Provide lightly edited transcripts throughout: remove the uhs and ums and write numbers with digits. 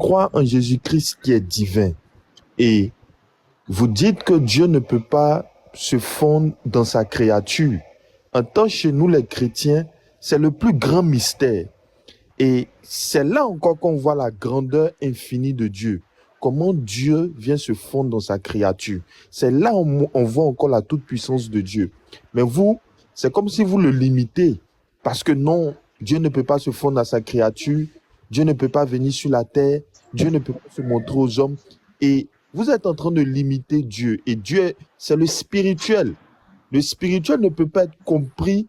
crois en Jésus-Christ qui est divin et vous dites que Dieu ne peut pas se fondre dans sa créature. En tant que chez nous les chrétiens, c'est le plus grand mystère. Et c'est là encore qu'on voit la grandeur infinie de Dieu. Comment Dieu vient se fondre dans sa créature. C'est là où on voit encore la toute-puissance de Dieu. Mais vous, c'est comme si vous le limitez. Parce que non, Dieu ne peut pas se fondre dans sa créature. Dieu ne peut pas venir sur la terre. Dieu ne peut pas se montrer aux hommes. Et vous êtes en train de limiter Dieu. Et Dieu, c'est le spirituel. Le spirituel ne peut pas être compris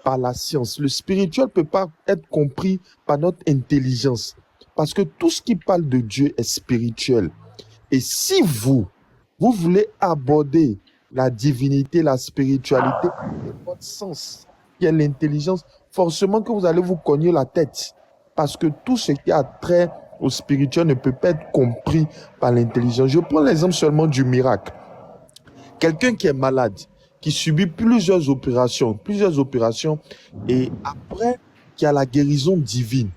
par la science. Le spirituel ne peut pas être compris par notre intelligence. Parce que tout ce qui parle de Dieu est spirituel. Et si vous voulez aborder la divinité, la spiritualité, votre sens, qui est l'intelligence, forcément que vous allez vous cogner la tête. Parce que tout ce qui a trait au spirituel ne peut pas être compris par l'intelligence. Je prends l'exemple seulement du miracle. Quelqu'un qui est malade, qui subit plusieurs opérations, et après, qui a la guérison divine,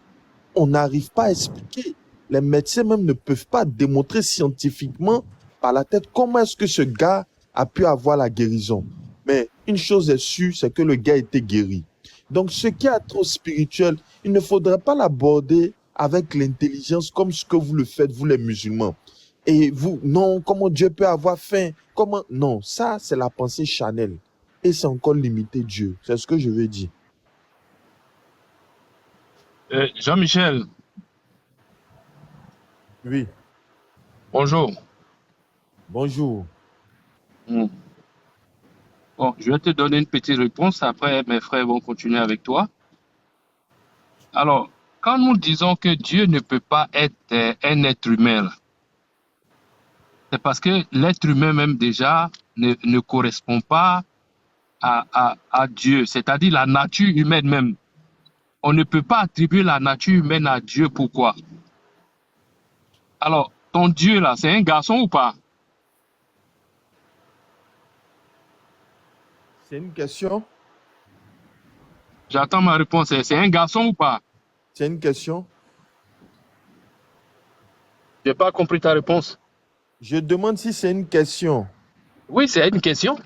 on n'arrive pas à expliquer. Les médecins même ne peuvent pas démontrer scientifiquement par la tête comment est-ce que ce gars a pu avoir la guérison. Mais une chose est sûre, c'est que le gars était guéri. Donc, ce qui est trop spirituel, il ne faudrait pas l'aborder avec l'intelligence comme ce que vous le faites, vous les musulmans. Et vous, non, comment Dieu peut avoir faim? Comment? Non, ça, c'est la pensée charnelle. Et c'est encore limiter Dieu. C'est ce que je veux dire. Jean-Michel, Oui, bonjour. bonjour. Bon, je vais te donner une petite réponse. Après, mes frères vont continuer avec toi. Alors, quand nous disons que Dieu ne peut pas être un être humain, là, c'est parce que l'être humain même déjà ne correspond pas à Dieu, c'est-à-dire la nature humaine même. On ne peut pas attribuer la nature humaine à Dieu. Pourquoi? Alors, ton Dieu là, c'est un garçon ou pas? C'est une question? J'attends ma réponse. C'est un garçon ou pas? C'est une question? Je n'ai pas compris ta réponse. Je demande si c'est une question. Oui, c'est une question.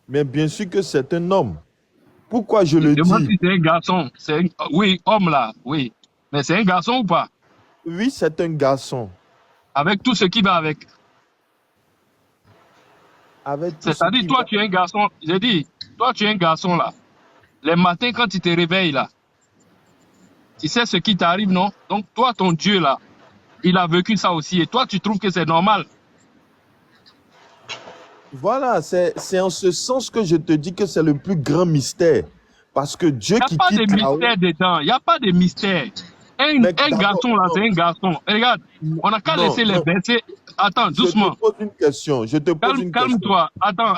Mais bien sûr que c'est un homme. Pourquoi je Je le demande dis? si c'est un garçon. Oui, homme là, oui. Mais c'est un garçon ou pas? Oui, c'est un garçon. Avec tout ce qui va avec. Avec tout ce C'est-à-dire, qui toi, va- tu es un garçon. J'ai dit, toi, tu es un garçon là. Les matins, quand tu te réveilles là, tu sais ce qui t'arrive, non? Donc, toi, ton Dieu là, il a vécu ça aussi. Et toi, tu trouves que c'est normal? Voilà, c'est en ce sens que je te dis que c'est le plus grand mystère. Parce que Dieu Il n'y a qui pas de quitte là-haut... mystère dedans. Il n'y a pas de mystère. Un Mais d'abord, garçon là, c'est un garçon. Et regarde, on n'a qu'à laisser les versets. Attends, Je te doucement. pose une question. Calme-toi. Attends.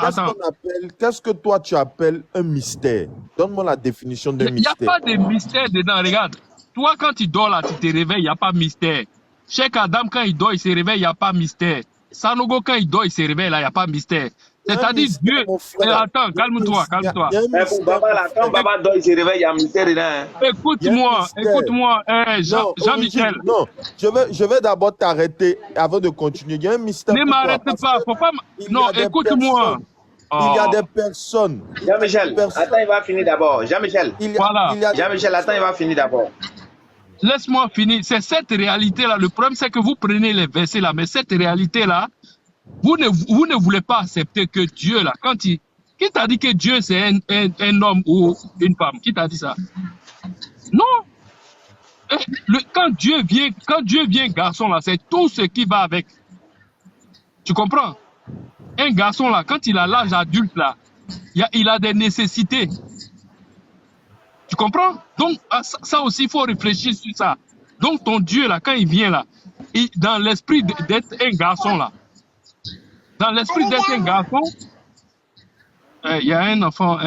Qu'est-ce que toi tu appelles un mystère? Donne-moi la définition d'un Il n'y a mystère. pas de mystère dedans. Regarde, toi, quand tu dors là, tu te réveilles, il n'y a pas de mystère. Cheikh Adam, quand il dort, il se réveille, il n'y a pas de mystère. Sanogo, quand il dort, il se réveille, là, il n'y a pas de mystère. Il y a un C'est-à-dire, mystère, Dieu. mon frère. Attends, calme-toi. Il y a un Mais pour mystère, Baba, mon là, quand frère. Baba dort, il se réveille, il y a un mystère dedans. Hein. Il y a un Écoute-moi, mystère. Non, Jean-Michel. non, je vais d'abord t'arrêter avant de continuer. Il y a un mystère Ne pour toi. m'arrête Parce pas, que faut pas. il y Non, a des écoute-moi. personnes. Il y a des personnes. Jean-Michel, attends, il va finir d'abord. Jean-Michel, Voilà. Jean-Michel, attends, il va finir d'abord. Laisse-moi finir. C'est cette réalité-là. Le problème, c'est que vous prenez les versets là, mais cette réalité-là, vous ne voulez pas accepter que Dieu, là, qui t'a dit que Dieu, c'est un homme ou une femme? Qui t'a dit ça? Non. Quand Dieu vient garçon, là, c'est tout ce qui va avec. Tu comprends? Un garçon, là, quand il a l'âge adulte, là, il a des nécessités. Tu comprends? Donc, ça aussi, il faut réfléchir sur ça. Donc, ton Dieu, là, quand il vient, là, dans l'esprit d'être un garçon, là, dans l'esprit d'être un garçon, il y a un enfant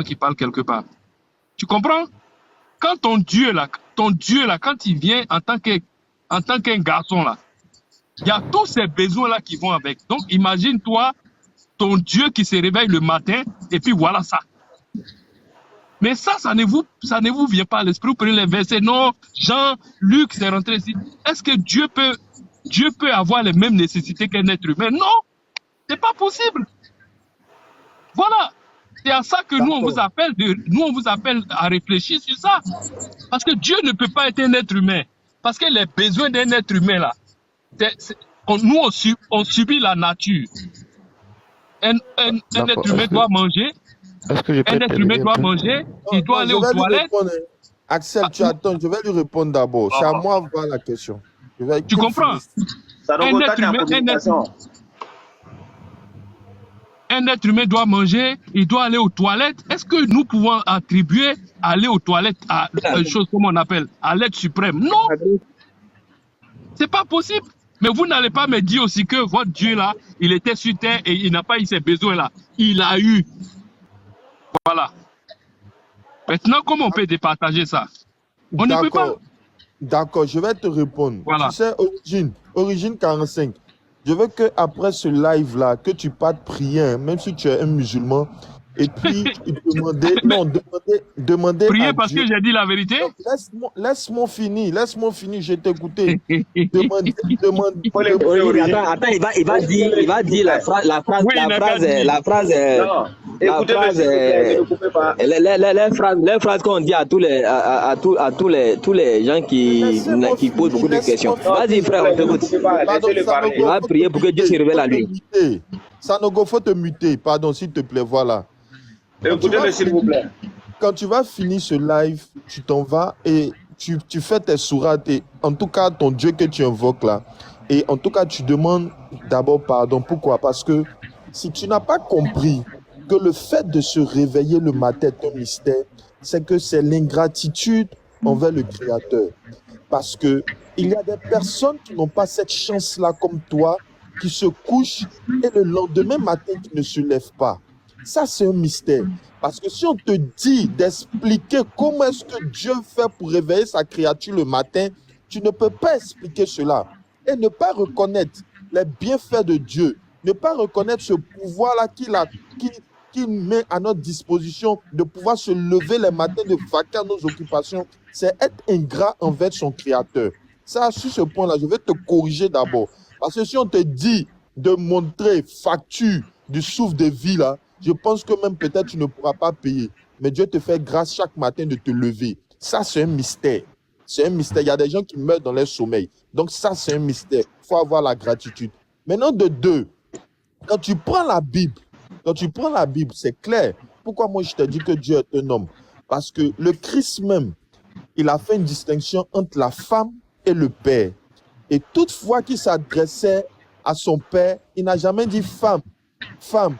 qui parle quelque part. Tu comprends? Quand ton Dieu, là, quand il vient en tant qu'un garçon, là, il y a tous ces besoins-là qui vont avec. Donc, imagine-toi ton Dieu qui se réveille le matin, et puis voilà ça. Mais ça ne vous vient pas à l'esprit. Vous prenez les versets. Non, Jean, Luc, c'est rentré ici. Est-ce que Dieu peut avoir les mêmes nécessités qu'un être humain? Non, c'est pas possible. Voilà. C'est à ça que nous on vous appelle à réfléchir sur ça. Parce que Dieu ne peut pas être un être humain. Parce que les besoins d'un être humain là, on subit la nature. Un être humain doit manger. Est-ce que je peux Un être humain doit manger. Il doit aller aux toilettes. Axel, tu attends, je vais lui répondre d'abord. C'est à moi de voir la question. Tu comprends? Un être humain doit manger, il doit aller aux toilettes. Est-ce que nous pouvons attribuer aller aux toilettes à une chose comme on appelle à l'être suprême? Non, c'est pas possible. Mais vous n'allez pas me dire aussi que votre Dieu là, il était sur terre et il n'a pas eu ses besoins là. Il a eu. Voilà. Maintenant, comment on peut départager ça? On ne peut pas. D'accord, je vais te répondre. Voilà. Tu sais, Origine 45. Je veux que après ce live-là, que tu partes prier, hein, même si tu es un musulman, et puis demander prier à parce Dieu. que j'ai dit la vérité. Laisse-moi finir, je t'ai écouté. Attends, il va dire la phrase. Les phrases qu'on dit à tous les gens qui posent beaucoup de questions. Vas-y, frère, on t'écoute. Il va prier pour que Dieu se révèle à lui. Sanogo, faut te muter, pardon, s'il te plaît, voilà. Écoutez-le, s'il vous plaît. Quand tu vas finir ce live, tu t'en vas et tu fais tes sourates, et en tout cas, ton Dieu que tu invoques là. Et en tout cas, tu demandes d'abord pardon. Pourquoi? Parce que si tu n'as pas compris que le fait de se réveiller le matin est un mystère, c'est que c'est l'ingratitude envers le Créateur. Parce que il y a des personnes qui n'ont pas cette chance-là comme toi, qui se couchent et le lendemain matin qui ne se lèvent pas. Ça, c'est un mystère. Parce que si on te dit d'expliquer comment est-ce que Dieu fait pour réveiller sa créature le matin, tu ne peux pas expliquer cela. Et ne pas reconnaître les bienfaits de Dieu, ne pas reconnaître ce pouvoir-là qu'il met à notre disposition de pouvoir se lever les matins, de vaquer à nos occupations, c'est être ingrat envers son créateur. Ça, sur ce point-là, je vais te corriger d'abord. Parce que si on te dit de montrer facture du souffle de vie, là, je pense que même peut-être tu ne pourras pas payer. Mais Dieu te fait grâce chaque matin de te lever. Ça, c'est un mystère. C'est un mystère. Il y a des gens qui meurent dans leur sommeil. Donc ça, c'est un mystère. Il faut avoir la gratitude. Maintenant, de deux, quand tu prends la Bible, c'est clair. Pourquoi moi je te dis que Dieu est un homme? Parce que le Christ même, il a fait une distinction entre la femme et le père. Et toutefois qu'il s'adressait à son père, il n'a jamais dit femme, femme,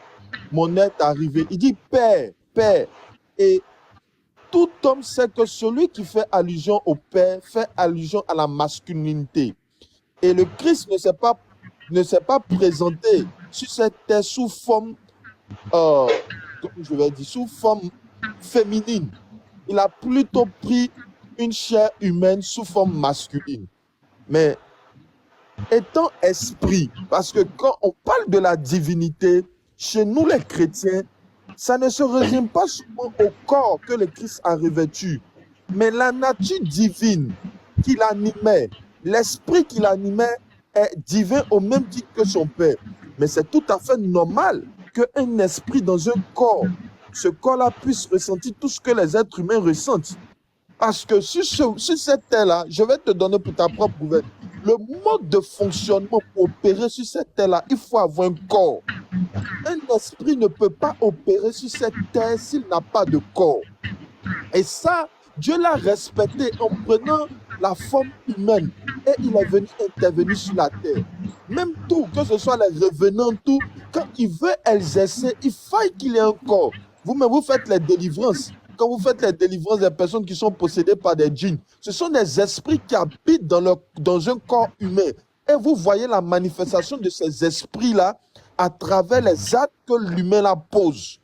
mon aide est arrivé. Il dit père, père. Et tout homme sait que celui qui fait allusion au père fait allusion à la masculinité. Et le Christ ne s'est pas présenté sur cette terre sous forme, sous forme féminine. Il a plutôt pris une chair humaine sous forme masculine. Mais étant esprit, parce que quand on parle de la divinité, chez nous les chrétiens, ça ne se résume pas seulement au corps que le Christ a revêtu, mais la nature divine qui l'animait, l'esprit qui l'animait est divin au même titre que son Père. Mais c'est tout à fait normal qu'un esprit dans un corps, ce corps-là puisse ressentir tout ce que les êtres humains ressentent. Parce que sur cette terre-là, je vais te donner pour ta propre nouvelle, le mode de fonctionnement pour opérer sur cette terre-là, il faut avoir un corps. Un esprit ne peut pas opérer sur cette terre s'il n'a pas de corps. Et ça, Dieu l'a respecté en prenant la forme humaine et il est venu intervenir sur la terre. Même tout, que ce soit les revenants, tout, quand il veut exercer, il faille qu'il ait un corps. Vous-même, vous faites les délivrances. Quand vous faites les délivrances des personnes qui sont possédées par des djinns, ce sont des esprits qui habitent dans un corps humain. Et vous voyez la manifestation de ces esprits-là à travers les actes que l'humain pose.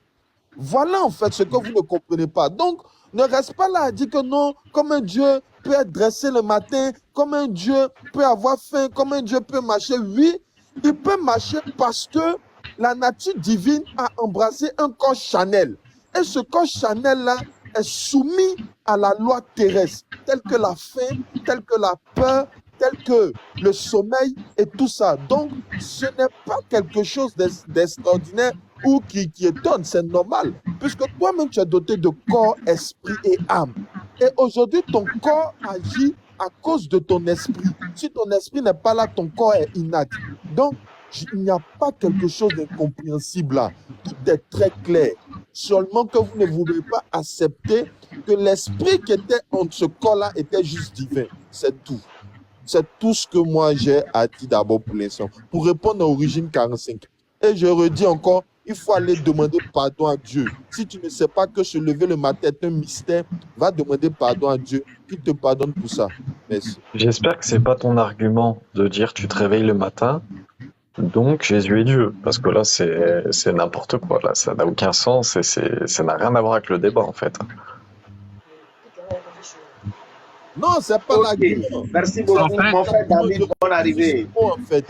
Voilà en fait ce que vous ne comprenez pas. Donc, ne reste pas là à dire que non, comme un Dieu peut être dressé le matin, comme un Dieu peut avoir faim, comme un Dieu peut marcher. Oui, il peut marcher parce que la nature divine a embrassé un corps charnel. Et ce corps charnel-là est soumis à la loi terrestre, telle que la faim, telle que la peur, tel que le sommeil et tout ça. Donc, ce n'est pas quelque chose d'extraordinaire ou qui étonne, c'est normal, puisque toi-même, tu es doté de corps, esprit et âme. Et aujourd'hui, ton corps agit à cause de ton esprit. Si ton esprit n'est pas là, ton corps est inacte. Donc, il n'y a pas quelque chose d'incompréhensible là. Tout est très clair. Seulement que vous ne voulez pas accepter que l'esprit qui était en ce corps-là était juste divin. C'est tout. C'est tout ce que moi j'ai à dire d'abord pour l'instant. Pour répondre à Origine 45. Et je redis encore, il faut aller demander pardon à Dieu. Si tu ne sais pas que se lever le matin est un mystère, va demander pardon à Dieu. Il te pardonne pour ça. Merci. J'espère que c'est pas ton argument de dire tu te réveilles le matin, donc Jésus est Dieu. Parce que là, c'est n'importe quoi. Là, ça n'a aucun sens et ça n'a rien à voir avec le débat en fait. Non, c'est pas l'argument. Merci beaucoup, mon frère David, bonne arrivée. En fait,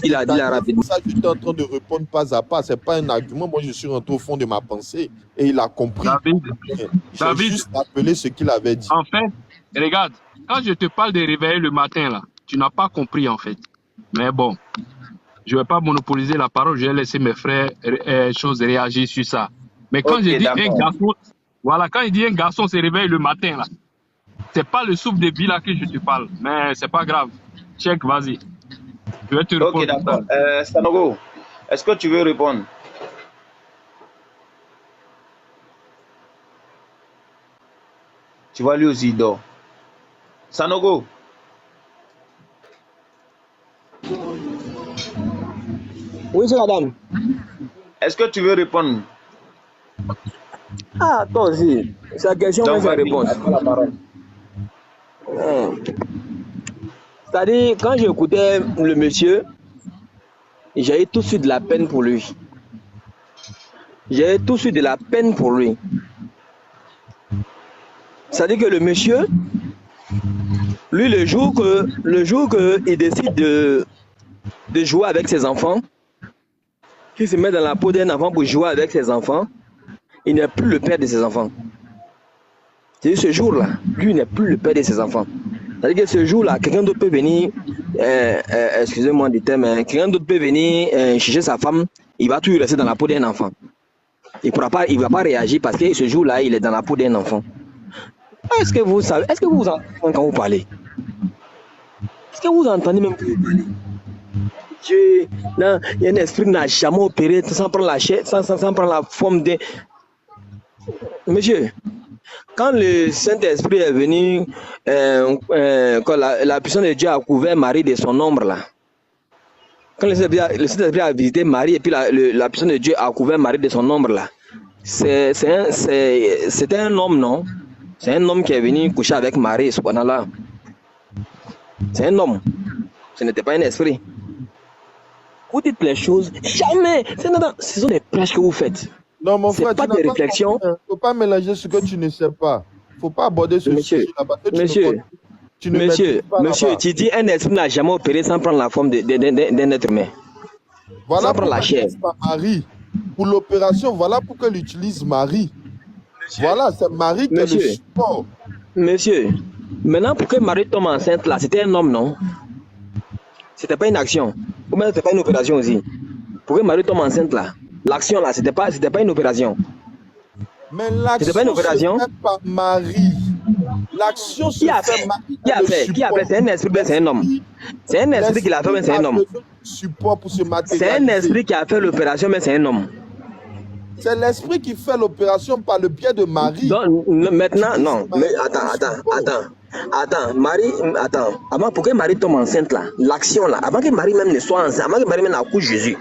il avait dit rapidement. Ça, j'étais en train de répondre pas à pas. C'est pas un argument. Moi, je suis rentré au fond de ma pensée et il a compris. J'ai juste rappelé ce qu'il avait dit. En fait, regarde, quand je te parle de réveiller le matin, là, tu n'as pas compris en fait. Mais bon, je ne vais pas monopoliser la parole. Je vais laisser mes frères réagir sur ça. Mais quand je dis un garçon, voilà, quand il dit un garçon se réveille le matin, là, c'est pas le souffle de vie là que je te parle, mais c'est pas grave. Check, vas-y. Je vais te répondre. Ok, d'accord. Sanogo, est-ce que tu veux répondre? Tu vois, lui aussi, il dort. Sanogo. Oui, c'est madame. Est-ce que tu veux répondre? Ah, toi aussi. C'est la question, mais c'est la réponse. C'est-à-dire, quand j'écoutais le monsieur, j'avais tout de suite de la peine pour lui. J'avais tout de suite de la peine pour lui. C'est-à-dire que le monsieur, lui, le jour que il décide de jouer avec ses enfants, qu'il se met dans la peau d'un enfant pour jouer avec ses enfants, il n'est plus le père de ses enfants. C'est ce jour-là, lui n'est plus le père de ses enfants. C'est-à-dire que ce jour-là, quelqu'un d'autre peut venir, excusez-moi du terme, quelqu'un d'autre peut venir chercher sa femme, il va toujours rester dans la peau d'un enfant. Il ne va pas réagir parce que ce jour-là, il est dans la peau d'un enfant. Est-ce que vous savez, est-ce que vous entendez quand vous parlez? Est-ce que vous entendez même quand vous parlez? Dieu, non, il y a un esprit qui n'a jamais opéré sans prendre la chair, sans prendre la forme de... Monsieur, quand le Saint-Esprit est venu, quand la puissance de Dieu a couvert Marie de son ombre là, quand le Saint-Esprit a visité Marie et puis la puissance de Dieu a couvert Marie de son ombre là, c'était un homme, non? C'est un homme qui est venu coucher avec Marie, subhanallah. C'est un homme, ce n'était pas un esprit. Vous dites les choses, jamais, ce sont des prêches que vous faites. Non, mon frère, pas des réflexions. Il ne faut pas mélanger ce que tu ne sais pas. Il ne faut pas aborder ce sujet-là. Monsieur, tu dis un esprit n'a jamais opéré sans prendre la forme d'un être humain. Voilà sans prendre la chair. Marie. Pour l'opération, voilà pourquoi elle utilise Marie. Monsieur. Voilà, c'est Marie qui est le support. Monsieur, maintenant pour que Marie tombe enceinte là, c'était un homme, non? C'était pas une action. Ou même c'était pas une opération aussi. Pour que Marie tombe enceinte là. L'action là, c'était pas une opération. Mais l'action se fait par Marie. L'action se fait Marie. Qui a fait? C'est un esprit, c'est un homme. C'est un esprit qui l'a fait, mais c'est un homme. C'est un esprit qui a fait l'opération, mais c'est un homme. C'est l'esprit qui fait l'opération par le biais de Marie. Donc, maintenant, non. Mais attends, Marie, avant pour que Marie tombe enceinte là, l'action là, avant que Marie même ne soit enceinte, avant que Marie même accouche Jésus,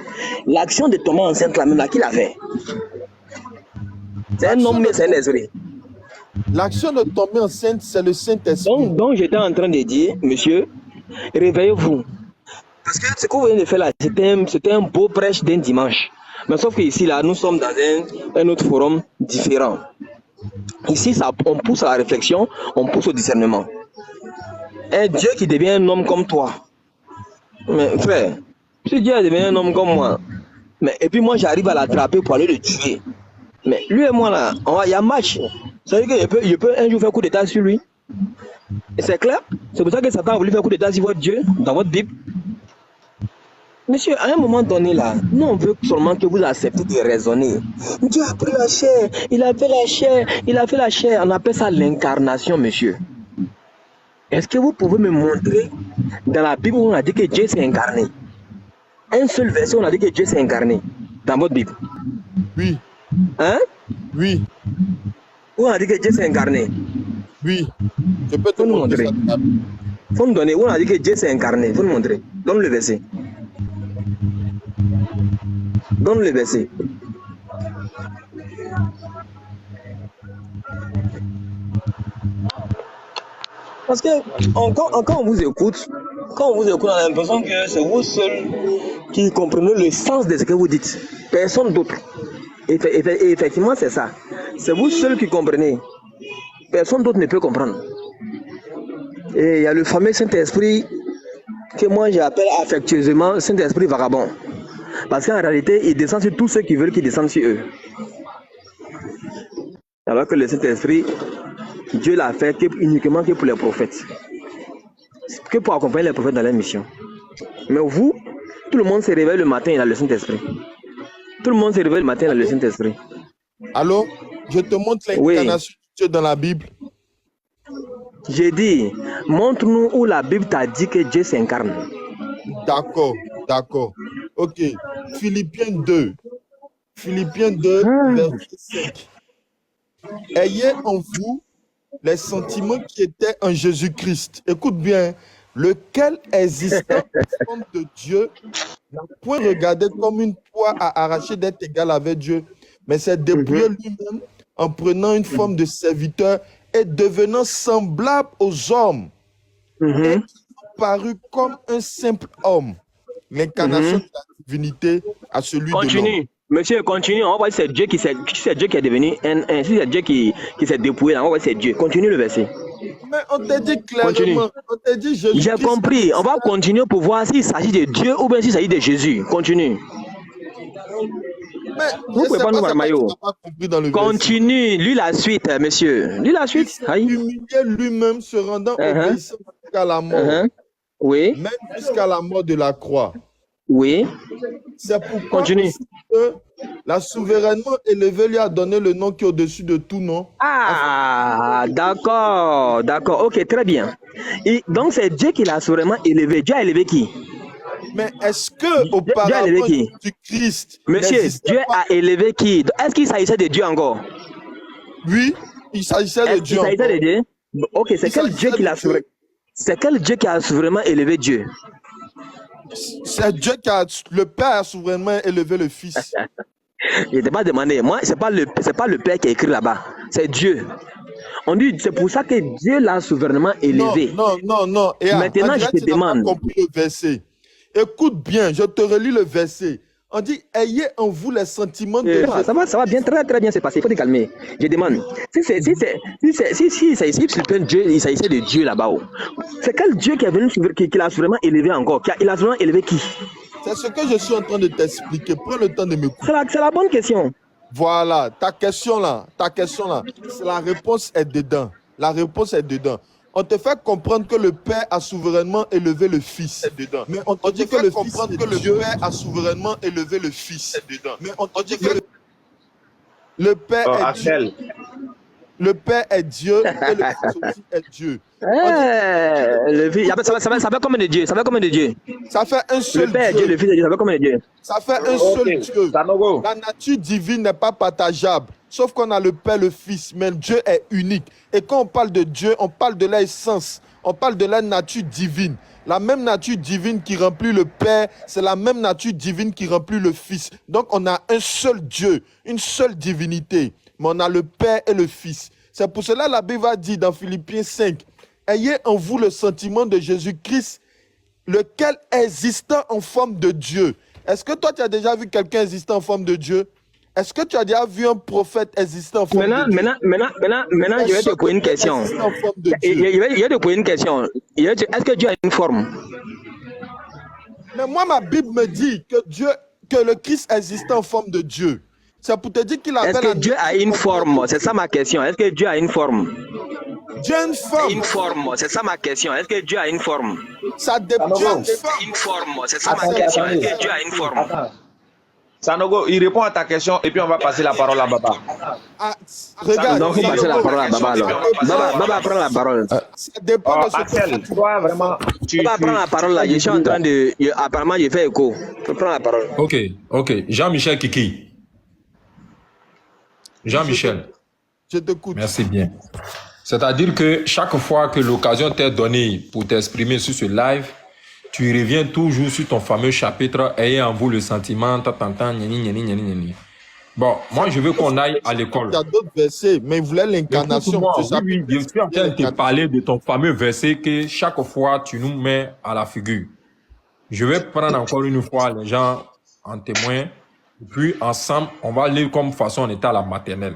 l'action de tomber enceinte là, même là, qui l'a fait? C'est un homme, mais c'est un esprit. L'action de tomber enceinte, c'est le Saint-Esprit. Donc j'étais en train de dire, monsieur, réveillez-vous. Parce que ce que vous venez de faire là, c'était un beau prêche d'un dimanche. Mais sauf qu'ici, là, nous sommes dans un autre forum différent. Ici, on pousse à la réflexion, on pousse au discernement. Un Dieu qui devient un homme comme toi. Mais frère, si Dieu devient un homme comme moi, et puis moi j'arrive à l'attraper pour aller le tuer. Mais lui et moi là, il y a match. Ça veut dire que je peux un jour faire coup d'état sur lui. Et c'est clair. C'est pour ça que Satan a voulu faire coup d'état sur votre Dieu, dans votre Bible. Monsieur, à un moment donné là, nous on veut seulement que vous acceptez de raisonner. Dieu a pris la chair, il a fait la chair, il a fait la chair. On appelle ça l'incarnation, monsieur. Est-ce que vous pouvez me montrer dans la Bible où on a dit que Dieu s'est incarné? Un seul verset où on a dit que Dieu s'est incarné dans votre Bible. Oui, Hein? oui, Où on a dit que Dieu s'est incarné? oui. Je peux te Faut nous montrer montrer. ça. Faut nous donner où on a dit que Dieu s'est incarné. Faut nous montrer. Donne le verset. Donne le verset. Parce que quand on vous écoute, on a l'impression que c'est vous seul qui comprenez le sens de ce que vous dites. Personne d'autre. Et effectivement, c'est ça. C'est vous seul qui comprenez. Personne d'autre ne peut comprendre. Et il y a le fameux Saint-Esprit que moi j'appelle affectueusement Saint-Esprit vagabond. Parce qu'en réalité, il descend sur tous ceux qui veulent qu'il descende sur eux. Alors que le Saint-Esprit, Dieu l'a fait uniquement que pour les prophètes. Que pour accompagner les prophètes dans leur mission. Mais vous, tout le monde se réveille le matin, il a le Saint-Esprit. Tout le monde se réveille le matin, il a le Saint-Esprit. Allô? Je te montre l'incarnation de Dieu dans la Bible. J'ai dit, montre-nous où la Bible t'a dit que Dieu s'incarne. D'accord, d'accord. Ok. Philippiens 2. Philippiens 2, verset 5. Ayez en vous les sentiments qui étaient en Jésus-Christ. Écoute bien. Lequel, existant en forme de Dieu, n'a point regardé comme une proie à arracher d'être égal avec Dieu, mais s'est dépouillé lui-même en prenant une forme de serviteur et devenant semblable aux hommes. Et paru comme un simple homme. L'incarnation de la divinité à celui de l'homme. Continue. Monsieur, continue. On va voir si c'est Dieu qui est devenu un. Si c'est Dieu qui s'est dépouillé, là, on va voir si c'est Dieu. Continue le verset. Mais on t'a dit clairement, Continue. on t'a dit Jésus. J'ai compris. On va continuer pour voir s'il s'agit de Dieu ou bien s'il s'agit de Jésus. Continue. Mais Vous pouvez pas nous voir, Mayo. Continue. Lui la suite, monsieur. Lui la suite. Il s'est humilié lui-même, se rendant obéissant jusqu'à la mort. Oui. Même jusqu'à la mort de la croix. Oui. C'est pourquoi que la souverainement élevée lui a donné le nom qui est au-dessus de tout nom. Ah, d'accord, d'accord. Ok, très bien. Et donc c'est Dieu qui l'a souverainement élevé. Dieu a élevé qui? Mais est-ce que auparavant du Christ, monsieur, Dieu a élevé qui? Est-ce qu'il s'agissait de Dieu encore? Oui, il s'agissait de Dieu. Il s'agissait de Dieu? Ok, c'est quel Dieu qui l'a souverainement? C'est quel Dieu qui a souverainement élevé Dieu? C'est Dieu qui a, le Père a souverainement élevé le Fils. Je ne t'ai pas demandé. Moi, c'est pas le Père qui a écrit là-bas. C'est Dieu. On dit, c'est pour ça que Dieu l'a souverainement élevé. Non. Et maintenant, je te demande. Tu n'as pas compris le verset. Écoute bien, je te relis le verset. On dit, ayez en vous les sentiments de... Ça va bien, très bien se passer. Il faut te calmer. Je demande, si il s'agissait de Dieu là-bas, c'est quel Dieu qui est venu, qui l'a vraiment élevé encore? Il a vraiment élevé qui? C'est ce que je suis en train de t'expliquer. Prends le temps de m'écouter. C'est la bonne question. Voilà, ta question là, la réponse est dedans. La réponse est dedans. On te fait comprendre que le Père a souverainement élevé le Fils. Mais on te dit que le Fils, que le Père a souverainement élevé le Fils. Mais on te dit que le Père est Dieu. Le Père est Dieu et le Fils aussi est Dieu. Ça fait combien de Dieu? Ça fait combien de Dieu? Ça fait un seul le Père Dieu. Dieu, le Fils de Dieu, ça fait combien de Dieu? Ça fait un seul Dieu. La nature divine n'est pas partageable. Sauf qu'on a le Père, le Fils, mais Dieu est unique. Et quand on parle de Dieu, on parle de l'essence, on parle de la nature divine. La même nature divine qui remplit le Père, c'est la même nature divine qui remplit le Fils. Donc on a un seul Dieu, une seule divinité, mais on a le Père et le Fils. C'est pour cela que la Bible va dire dans Philippiens 5, ayez en vous le sentiment de Jésus-Christ, lequel existant en forme de Dieu. Est-ce que toi tu as déjà vu quelqu'un existant en forme de Dieu? Est-ce que tu as déjà vu un prophète existant en forme de Dieu? Maintenant, je vais te poser une question. Je vais te poser une question. Est-ce que Dieu a une forme? Mais moi, ma Bible me dit que le Christ existait en forme de Dieu. C'est pour te dire qu'il Est-ce avait que la Dieu a nature une complète forme? de C'est ça Dieu. ma question. Est-ce que Dieu a une forme? Dieu a une forme. Une forme, c'est ça ma question. Est-ce que Dieu a une forme? Dieu a Sanogo, une forme. Une forme, c'est ça ma attendez, question. Est-ce attendez. que Dieu a une forme? Attends. Sanogo, il répond à ta question et puis on va passer la parole à Baba. Ah, regarde, Donc, vous passez la parole à Baba alors. Baba prend la parole. ça dépend Oh, de ce que Axel, tu toi vraiment, Baba prend la parole là. Je suis en train de. Apparemment, je fais écho. Je prends la parole. Ok, ok. Jean-Michel Kiki. Jean-Michel, Je t'écoute. merci bien. C'est-à-dire que chaque fois que l'occasion t'est donnée pour t'exprimer sur ce live, tu reviens toujours sur ton fameux chapitre ayant en vous le sentiment, t'entends, Bon, moi je veux qu'on aille à l'école. Il y a d'autres versets, mais il voulait l'incarnation. Écoute-moi, Ce oui, chapitre, je suis en train de te parler de ton fameux verset que chaque fois tu nous mets à la figure. Je vais prendre encore une fois les gens en témoin, et puis ensemble, on va lire comme façon on était à la maternelle.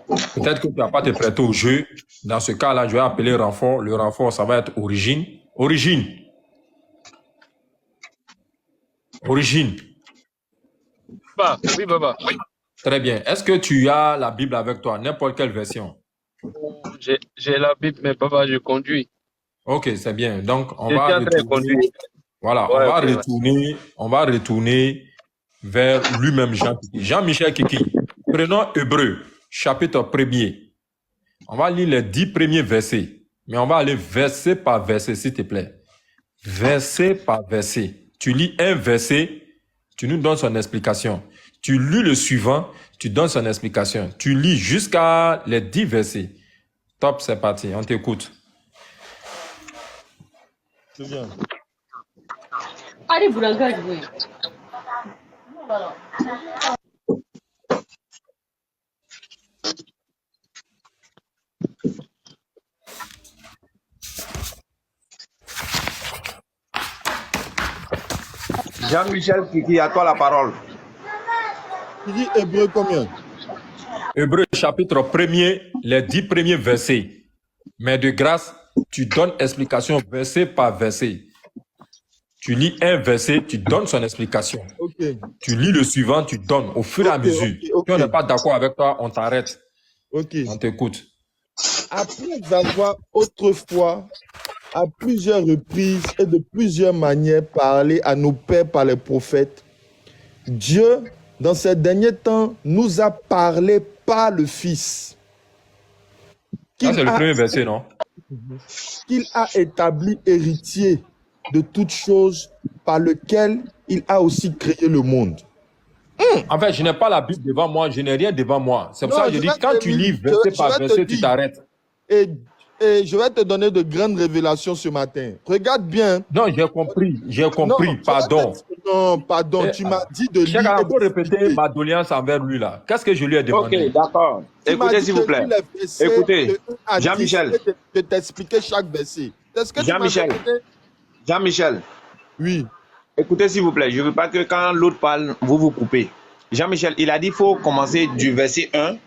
Peut-être que tu vas pas te prêter au jeu. Dans ce cas-là, je vais appeler renfort. Le renfort, ça va être origine. Origine. Origine. Bah, oui, Baba. Très bien. Est-ce que tu as la Bible avec toi, n'importe quelle version? J'ai la Bible, mais Baba, je conduis. Ok, c'est bien. Donc, on Je va suis en train de retourner. conduire. Voilà, Ouais, on va retourner vers lui-même Jean Kiki. Jean-Michel Kiki. Prenons Hébreu, chapitre 1er. On va lire les 10 premiers versets. Mais on va aller verset par verset, s'il te plaît. Verset par verset. Tu lis un verset, tu nous donnes son explication. Tu lis le suivant, tu donnes son explication. Tu lis jusqu'à les 10 versets. Top, c'est parti, on t'écoute. C'est bien. Allez, Boulanga, jouer. Jean-Michel Kiki, à toi la parole. Tu dis Hébreu combien? Hébreu chapitre 1er, les 10 premiers versets. Mais de grâce, tu donnes explication verset par verset. Tu lis un verset, tu donnes son explication. Ok. Tu lis le suivant, tu donnes au fur et à Ok, mesure. ok, Si on n'est ok. pas d'accord avec toi, on t'arrête. Ok. On t'écoute. Après avoir autrefois, à plusieurs reprises et de plusieurs manières, parlé à nos pères par les prophètes, Dieu, dans ces derniers temps, nous a parlé par le Fils, Ça, c'est le a, premier verset, non? qu'il a établi héritier de toutes choses, par lequel il a aussi créé le monde. En fait, je n'ai pas la Bible devant moi, je n'ai rien devant moi. C'est pour Non, ça que je je dis, vais quand te tu lire, lis verset par verset, tu t'arrêtes. Et, et je vais te donner de grandes révélations ce matin. Regarde bien. Non, j'ai compris, Non, pardon. Non, pardon, tu m'as dit de Cheikh lire. a et encore répété d'expliquer. ma doléance envers lui là. Qu'est-ce que je lui ai demandé? Ok, d'accord. Tu m'as Écoutez, dit s'il de vous plaît. lire les versets Écoutez, de 1 à 10 Jean-Michel. et de t'expliquer chaque verset. Est-ce que tu m'as Jean-Michel. répété? Jean-Michel, Oui. écoutez, s'il vous plaît. Je ne veux pas que quand l'autre parle, vous vous coupez. Jean-Michel, il a dit qu'il faut commencer du verset 1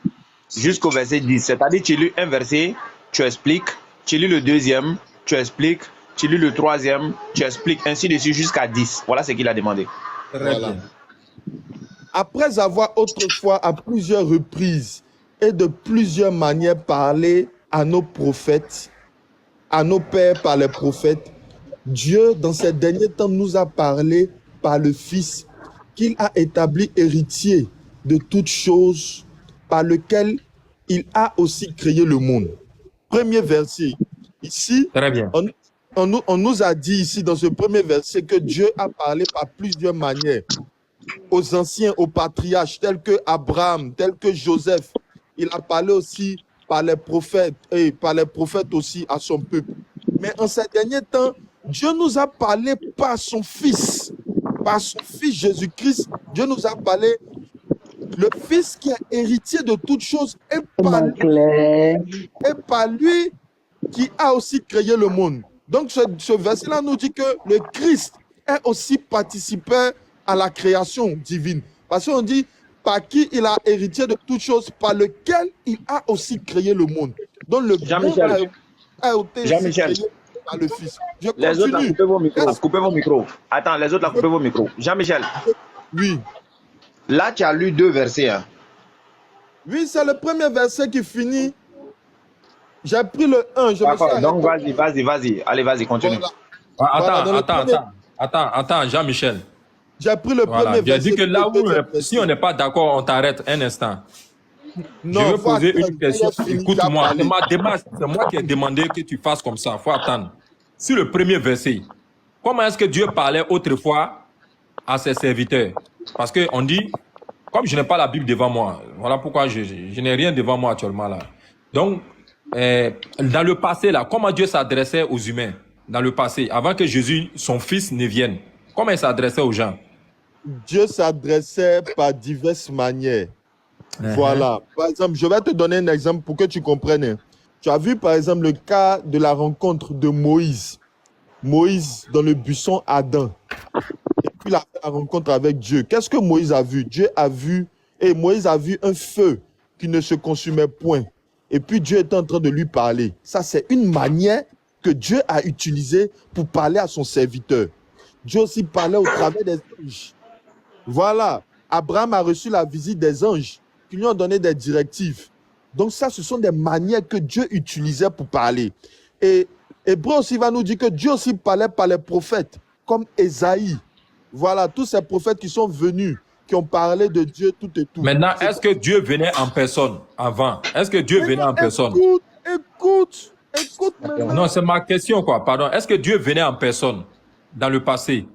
jusqu'au verset 10. C'est-à-dire, tu lis un verset, tu expliques. Tu lis le deuxième, tu expliques. Tu lis le troisième, tu expliques. Ainsi de suite jusqu'à 10. Voilà ce qu'il a demandé. Très Voilà. bien. Après avoir autrefois à plusieurs reprises et de plusieurs manières parlé à nos prophètes, à nos pères par les prophètes, Dieu, dans ces derniers temps, nous a parlé par le Fils, qu'il a établi héritier de toutes choses, par lequel il a aussi créé le monde. Premier verset. Ici, Très bien. on nous a dit ici dans ce premier verset que Dieu a parlé par plusieurs manières aux anciens, aux patriarches tels que Abraham, tels que Joseph. Il a parlé aussi par les prophètes et par les prophètes aussi à son peuple. Mais en ces derniers temps, Dieu nous a parlé par son Fils Jésus-Christ. Dieu nous a parlé, le Fils qui est héritier de toutes choses et par lui qui a aussi créé le monde. Donc ce verset-là nous dit que le Christ est aussi participant à la création divine. Parce qu'on dit par qui il a hérité de toutes choses, par lequel il a aussi créé le monde. Donc le Jean-Michel. monde a été Jean-Michel. créé par le Fils. Je Les autres, là, continue. coupez vos micros. Est-ce- Coupez vos micros. Attends, les autres, là, coupez vos micros. Jean-Michel, Oui, Là, tu as lu 2 versets. Hein. Oui, c'est le premier verset qui finit. J'ai pris le 1, je me suis D'accord, arrêté. donc vas-y. Allez, vas-y, continue. Voilà. Ah, Voilà, dans le premier- attends, Jean-Michel. J'ai pris le Voilà, premier j'ai verset. dit que là où, du deuxième verset. si on n'est pas d'accord, on t'arrête un instant. Non, Je veux faut poser attendre. une question. Il a fini, Écoute-moi, il a parlé. c'est moi qui ai demandé que tu fasses comme ça. Faut attendre. Sur le premier verset, comment est-ce que Dieu parlait autrefois à ses serviteurs? Parce qu'on dit, comme je n'ai pas la Bible devant moi, voilà pourquoi je n'ai rien devant moi actuellement là. Donc, dans le passé là, comment Dieu s'adressait aux humains? Dans le passé, avant que Jésus, son fils, ne vienne, comment il s'adressait aux gens? Dieu s'adressait par diverses manières. Voilà. Par exemple, je vais te donner un exemple pour que tu comprennes. Tu as vu, par exemple, le cas de la rencontre de Moïse. Moïse dans le buisson Adam. Et puis la rencontre avec Dieu. Qu'est-ce que Moïse a vu? Moïse a vu un feu qui ne se consumait point. Et puis Dieu était en train de lui parler. Ça, c'est une manière que Dieu a utilisée pour parler à son serviteur. Dieu aussi parlait au travers des anges. Voilà. Abraham a reçu la visite des anges qui lui ont donné des directives. Donc ça, ce sont des manières que Dieu utilisait pour parler. Et Hébreu aussi va nous dire que Dieu aussi parlait par les prophètes, comme Ésaïe. Voilà, tous ces prophètes qui sont venus, qui ont parlé de Dieu tout et tout. Maintenant, est-ce que Dieu venait en personne avant? Est-ce que Dieu venait en personne? Écoute. Maintenant. Non, c'est ma question, quoi. Pardon. Est-ce que Dieu venait en personne dans le passé?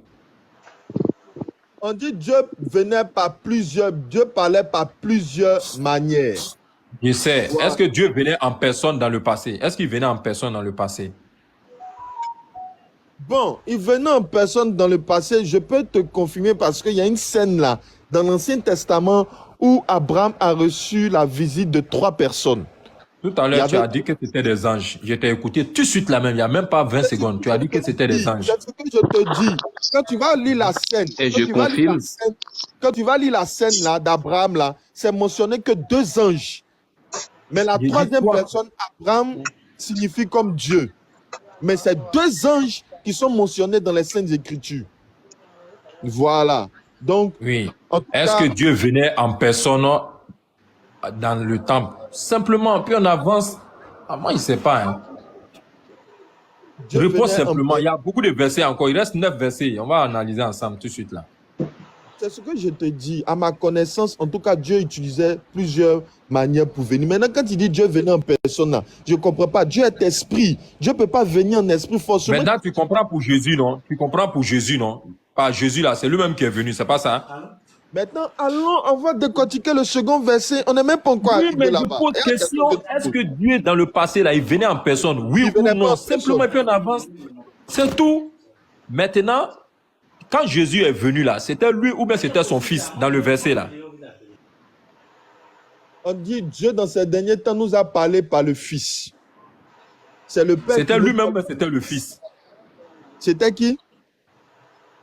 On dit Dieu Dieu parlait par plusieurs manières. Je sais. Voilà. Est-ce que Dieu venait en personne dans le passé? Est-ce qu'il venait en personne dans le passé? Bon, il venait en personne dans le passé, je peux te confirmer parce qu'il y a une scène là, dans l'Ancien Testament, où Abraham a reçu la visite de 3 personnes. Tout à l'heure, tu as dit que c'était des anges. Je t'ai écouté tout de suite là même, il n'y a même pas 20 secondes. Tu as dit que c'était des anges. C'est ce que je te dis. Quand tu vas lire la scène, quand tu vas lire la scène là d'Abraham là, c'est mentionné que 2 anges. Mais la troisième personne, Abraham, signifie comme Dieu. Mais c'est 2 anges qui sont mentionnés dans les Saintes Écritures. Voilà. Donc, oui. Est-ce que Dieu venait en personne dans le temple? Simplement, puis on avance. Ah, moi, il ne sait pas. Hein. Réponds simplement. Il y a beaucoup de versets encore. Il reste 9 versets. On va analyser ensemble tout de suite là. C'est ce que je te dis. À ma connaissance, en tout cas, Dieu utilisait plusieurs manières pour venir. Maintenant, quand il dit Dieu venait en personne, là, je ne comprends pas. Dieu est esprit. Dieu ne peut pas venir en esprit forcément. Maintenant, tu comprends pour Jésus, non? Tu comprends pour Jésus, non? Pas Jésus, là, c'est lui-même qui est venu, c'est pas ça? Hein? Maintenant, allons, on va décortiquer le second verset. On n'est même pas encore arrivé là-bas. Je pose question, est-ce que Dieu, dans le passé, là, il venait en personne? Oui ou non? Simplement, puis on avance. C'est tout. Maintenant, quand Jésus est venu là, c'était lui ou bien c'était son fils dans le verset là? On dit Dieu dans ces derniers temps nous a parlé par le Fils. C'est le Père. C'était lui-même ou bien c'était le Fils? C'était qui?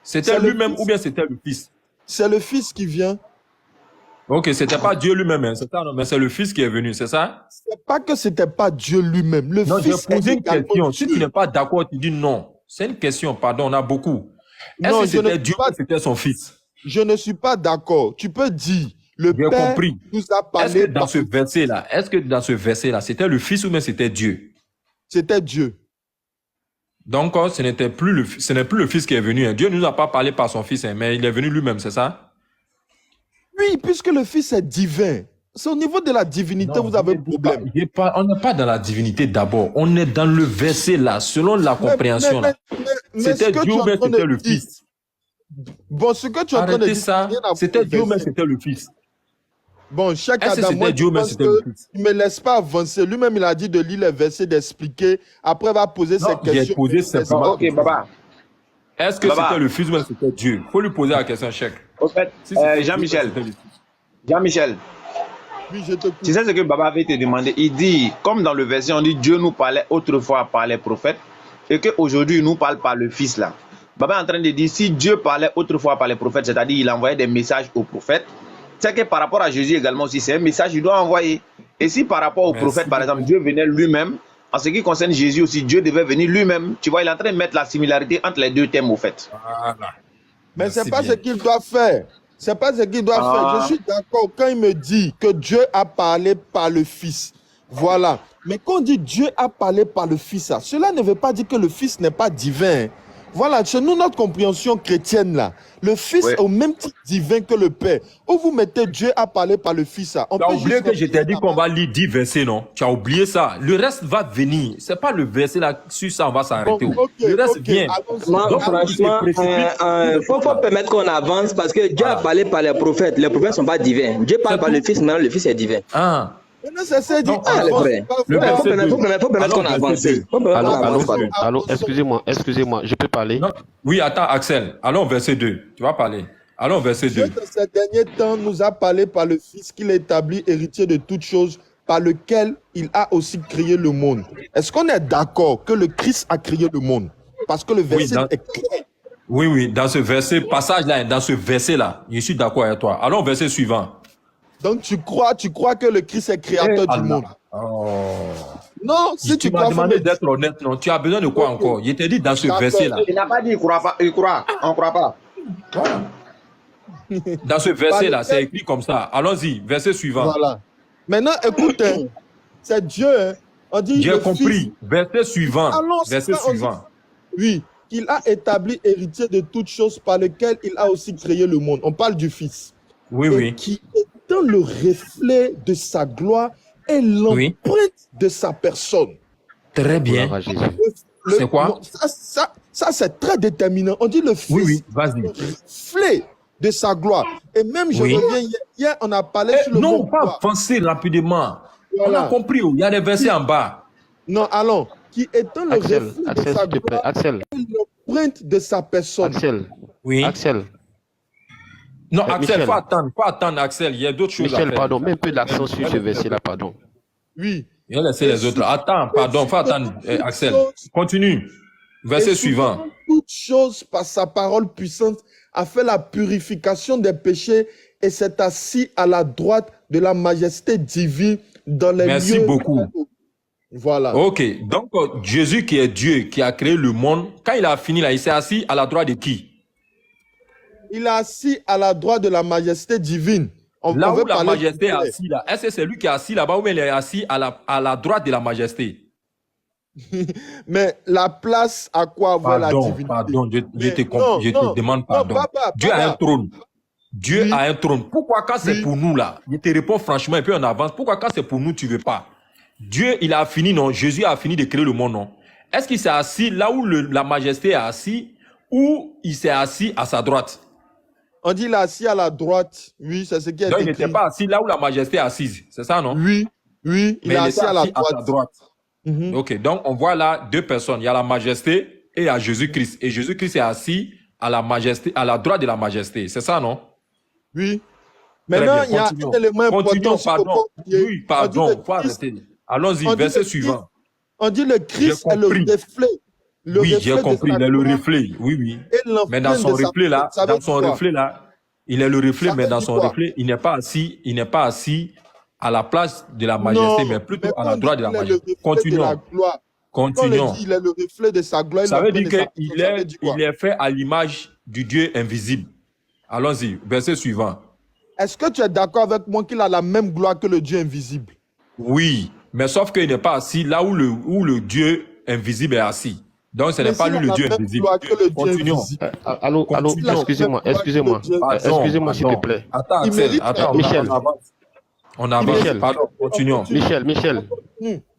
C'était lui-même ou bien c'était le Fils? C'est le Fils qui vient. Ok, c'était pas Dieu lui-même, hein, c'est ça, non, mais c'est le Fils qui est venu, c'est ça? C'est pas que c'était pas Dieu lui-même. Le non, Fils j'ai posé une question. Si tu n'es pas d'accord, tu dis non. C'est une question, pardon, on a beaucoup. Est-ce que c'était Dieu ou c'était son Fils? Je ne suis pas d'accord. Tu peux dire, le Père nous a parlé. Est-ce que dans ce verset-là, c'était le Fils ou bien c'était Dieu? C'était Dieu. Donc, ce n'est plus le Fils qui est venu. Hein. Dieu ne nous a pas parlé par son Fils, hein, mais il est venu lui-même, c'est ça? Oui, puisque le Fils est divin. C'est au niveau de la divinité vous avez un problème. On n'est pas dans la divinité d'abord. On est dans le verset là, selon la compréhension. C'était Dieu ou bien c'était le Fils? Bon, ce que tu es en train de dire, ça. C'était Dieu ou bien c'était le Fils? Bon, chaque Adam, moi, tu ne me laisse pas avancer. Lui-même, il a dit de lire les versets, d'expliquer. Après, il va poser ses questions. Il a posé simplement. Ok, Baba. Est-ce que c'était le Fils ou bien c'était Dieu? Il faut lui poser la question, Cheikh. Au fait, Jean-Michel. Oui, je te coupe. Tu sais ce que Baba avait te demandé? Il dit, comme dans le verset, on dit Dieu nous parlait autrefois par les prophètes et qu'aujourd'hui, il nous parle par le Fils là. Baba est en train de dire, si Dieu parlait autrefois par les prophètes, c'est-à-dire il envoyait des messages aux prophètes, c'est que par rapport à Jésus également aussi, c'est un message qu'il doit envoyer. Et si par rapport aux prophètes, par exemple, Dieu venait lui-même, en ce qui concerne Jésus aussi, Dieu devait venir lui-même. Tu vois, il est en train de mettre la similarité entre les deux thèmes au fait. Voilà. Mais ce n'est pas ce qu'il doit faire. C'est pas ce qu'il doit faire. Je suis d'accord quand il me dit que Dieu a parlé par le Fils. Voilà. Mais quand on dit Dieu a parlé par le Fils, cela ne veut pas dire que le Fils n'est pas divin. Voilà, chez nous, notre compréhension chrétienne, là, le Fils Ouais. est au même titre divin que le Père. Où vous mettez Dieu a parlé par le Fils, on Tu as peut oublié juste que je t'ai dit qu'on va lire 10 versets, non? Tu as oublié ça. Le reste va venir. C'est pas le verset là, sur ça, on va s'arrêter. Bon, ok, Le reste ok, vient. allons-y. Moi, Donc, franchement, il se précipite. faut permettre qu'on avance parce que Dieu a parlé par les prophètes. Les prophètes ne sont pas divins. Dieu parle C'est par tout. le Fils, maintenant le Fils est divin. Ah. Maintenant, c'est dit, Non, Ah, avance, frère. pas Le vrai. Faut verset permettre, 2. faut permettre qu'on Alors, avance. verset 2. Faut permettre Allô, qu'on allô, avance. Avançons, allô, avançons. excusez-moi, je peux parler? Non. Oui, attends, Axel. Allons au verset 2. Tu vas parler. Allons au verset Dieu, 2. dans ces derniers temps, nous a parlé par le Fils qu'il établit héritier de toutes choses, par lequel il a aussi créé le monde. Est-ce qu'on est d'accord que le Christ a créé le monde? Parce que le Oui, verset est clair. oui, dans ce verset, passage-là, dans ce verset-là, je suis d'accord avec toi. Allons au verset suivant. Donc tu crois que le Christ est créateur du Allah. monde? Oh. Non, si Tu tu m'as crois, faut demandé me d'être honnête, non? Tu as besoin de quoi Ok. encore? Je t'ai dit dans ce D'accord. verset-là. Il n'a pas dit il croit pas. Il croit. On ne croit pas. Voilà. Dans ce verset-là, c'est écrit comme ça. Allons-y, verset suivant. Voilà. Maintenant, écoute, hein, c'est Dieu. Hein. On dit J'ai le compris. Fils, Verset suivant. Allons, Verset ça, on dit- suivant. oui, qu'il a établi héritier de toutes choses par lequel il a aussi créé le monde. On parle du Fils. Oui, Et oui. qui étant le reflet de sa gloire et l'empreinte Oui. de sa personne. Très bien. Gloire à Jésus. C'est quoi? non, ça, c'est très déterminant. On dit le Fils, Oui, oui, vas-y. le reflet de sa gloire. Et même, je Oui. reviens, hier, on a parlé sur le Non, mot pas gloire. avancer rapidement. On Voilà. a compris. Il y a des versets en bas. Non, allons. Qui étant le Axel, reflet de Axel, sa s'il te plaît. gloire Axel, et l'empreinte de sa personne. Axel, Oui. Axel, Non, Axel, Michel. faut attendre, Axel. Il y a d'autres choses à Michel, faire. pardon, mets un peu d'accent sur ce verset-là, pardon. Oui. Il y a laissé les autres. Attends, pardon, faut attendre, Axel. Continue. Verset Et suivant. souvent, toute chose par sa parole puissante a fait la purification des péchés et s'est assis à la droite de la majesté divine dans les Merci lieux. beaucoup. Voilà. Ok, donc Jésus qui est Dieu, qui a créé le monde, quand il a fini là, il s'est assis à la droite de qui? Il est assis à la droite de la majesté divine. On Là veut où la parler majesté est du- assise là, est-ce que c'est lui qui est assis là-bas ou bien il est assis à la droite de la majesté? Mais la place à quoi avoir la Pardon, divinité? pardon, je Mais te non, je te non, demande non, pardon. papa, Dieu a papa. un trône. Dieu Oui. a un trône. Pourquoi quand c'est Oui. pour nous là, je te réponds franchement et puis on avance. Pourquoi quand c'est pour nous tu veux pas? Dieu il a fini non, Jésus a fini de créer le monde non. Est-ce qu'il s'est assis là où la majesté est assise ou il s'est assis à sa droite? On dit il est assis à la droite. Oui, c'est ce qui est Donc il écrit. n'était pas assis là où la majesté est assise, c'est ça non? Oui, oui, il Mais est il assis était à la assis à sa droite. droite. Mhm. Ok, donc on voit là deux personnes. Il y a la majesté et il y a Jésus-Christ. Et Jésus-Christ est assis à la majesté, à la droite de la majesté. C'est ça, non? Oui. Très Maintenant, bien, il y a continuons. un élément important. Continuons, qu'il faut pardon. pas oublier. Oui, pardon, On dit faut le Christ- arrêter. Allons-y, on dit verset le suivant. On dit le Christ J'ai est le compris. reflet. Le Oui, reflet j'ai de compris, sa il est le gloire reflet. Oui, oui. et l'empreinte Mais dans son de sa reflet là, personne. Ça veut dans dire son quoi? reflet là, il est le reflet, Ça mais veut dans dire son quoi? reflet, il n'est pas assis à la place de la majesté, Non, mais plutôt mais à quand la on dit droite de la qu'il est le majesté. reflet de la Continuons, gloire, quand on continuons. dit il est le reflet de sa gloire et Ça veut l'empreinte dire de sa personne, qu'il ça veut est, dire quoi? il est fait à l'image du Dieu invisible. Allons-y, verset suivant. Est-ce que tu es d'accord avec moi qu'il a la même gloire que le Dieu invisible? Oui, mais sauf qu'il n'est pas assis là où le Dieu invisible est assis. Donc ce n'est Mais pas s'il lui a le la Dieu même invisible. gloire que le Dieu Continuons. invisible. Allô, allô, Continuons. excusez-moi, excusez-moi. Pardon, Excusez-moi, s'il te pardon. plaît. Attends, Il Axel, mérite attends, Michel. on avance. On avance. Michel. Pardon, continuons. Michel.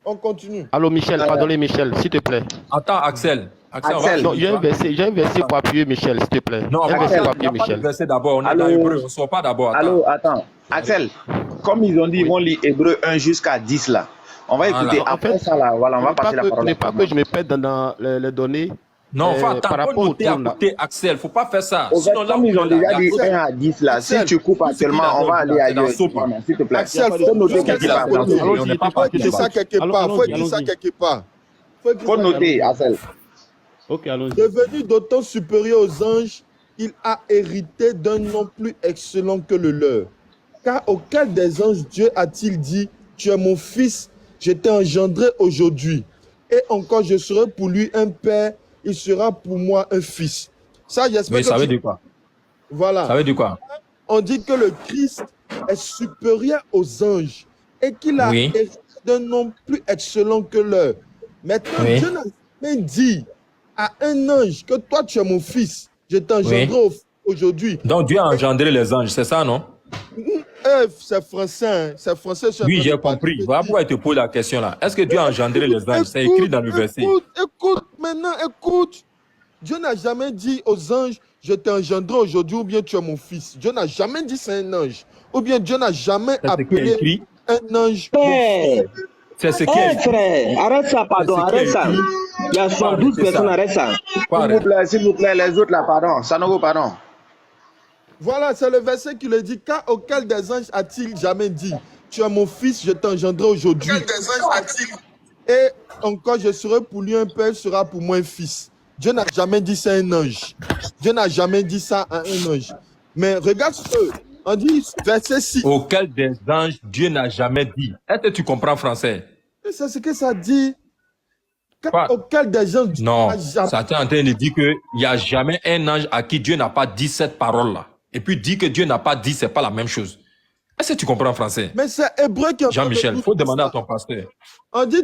On continue. Allô, Michel, pardonnez, Michel, s'il te plaît. Attends, Axel. Axel, on va Axel. Non, il y a un verset pour appuyer Michel, s'il te plaît. Non, Il y a un pas verset pour il n'y appuyer a pas de Michel. verset d'abord. On est Allô? dans Hébreu. On ne sort pas d'abord. Attends. Allô, attends. Axel, comme ils ont dit, ils vont lire Hébreu 1 jusqu'à 10 là. On va Voilà. écouter. En Après fait, ça là, voilà, on va passer la parole. Ne à pas Thomas. que je me perde dans les données. Non, faut par attendre. rapport Faut au noter à thème, là. côté, Axel. Faut pas faire ça. Au fait, Sinon, là, comme ils ont il y a- déjà il y dit a- 1 à 10 là, si Axel, tu coupes tout ce qu'il actuellement, a on va dit aller là, c'est dans ailleurs. Soap. Voilà, s'il te plaît. Axel, Faut faut noter écrire quelque ça part. quelque Allons-y, part. on n'est pas Faut parti écrire ça là-bas. quelque part. Faut écrire ça allons-y. quelque part. Faut écrire Faut ça noter, Axel. Ok, allons-y. Devenu d'autant supérieur aux anges, il a hérité d'un nom plus excellent que le leur. Car auquel des anges Dieu a-t-il dit, tu es mon fils, je t'ai engendré aujourd'hui. Et encore, je serai pour lui un père, il sera pour moi un fils. Ça, j'espère Mais que ça veut tu... dire quoi? Voilà. Ça veut dire quoi? on dit que le Christ est supérieur aux anges et qu'il a Oui. hérité d'un nom plus excellent que leur. Maintenant, Oui. Dieu n'a jamais dit à un ange que toi, tu es mon fils. Je t'engendrerai aujourd'hui. Donc Dieu a engendré les anges, c'est ça, non? C'est français, hein. C'est français. je suis en Oui, train j'ai de parler compris. de Voilà Dieu. pourquoi il te pose la question là. Est-ce que Dieu a engendré les anges? C'est écrit dans le verset. Écoute, maintenant, écoute. Dieu n'a jamais dit aux anges, je t'ai engendré aujourd'hui, ou bien tu es mon fils. Dieu n'a jamais dit c'est un ange. Ou bien Dieu n'a jamais C'est ce qui est appelé écrit. un ange mon Frère, fils. C'est ce qui est écrit. frère, arrête ça, pardon, C'est ce qui est arrête ça. écrit. Il y a 112 arrêter ça. personnes, arrête ça. Faut arrêter. S'il vous plaît, les autres là, pardon. Sanogo, pardon. Voilà, c'est le verset qui le dit. Car auquel des anges a-t-il jamais dit, tu es mon fils, je t'engendrerai aujourd'hui. Auquel des anges a-t-il? Et encore, je serai pour lui un père, il sera pour moi un fils. Dieu n'a jamais dit ça à un ange. Dieu n'a jamais dit ça à un ange. Mais regarde ce on dit, verset 6. Auquel des anges Dieu n'a jamais dit. Est-ce que tu comprends français? Et c'est ce que ça dit. Car Quoi? auquel des anges Dieu Non, n'a jamais ça t'est en train de dire qu'il n'y a jamais un ange à qui Dieu n'a pas dit cette parole-là. Et puis dire que Dieu n'a pas dit, c'est pas la même chose. Est-ce que tu comprends français? Mais c'est Hébreu qui est en train de Jean-Michel, il nous faut dire demander à ça. ton pasteur. On dit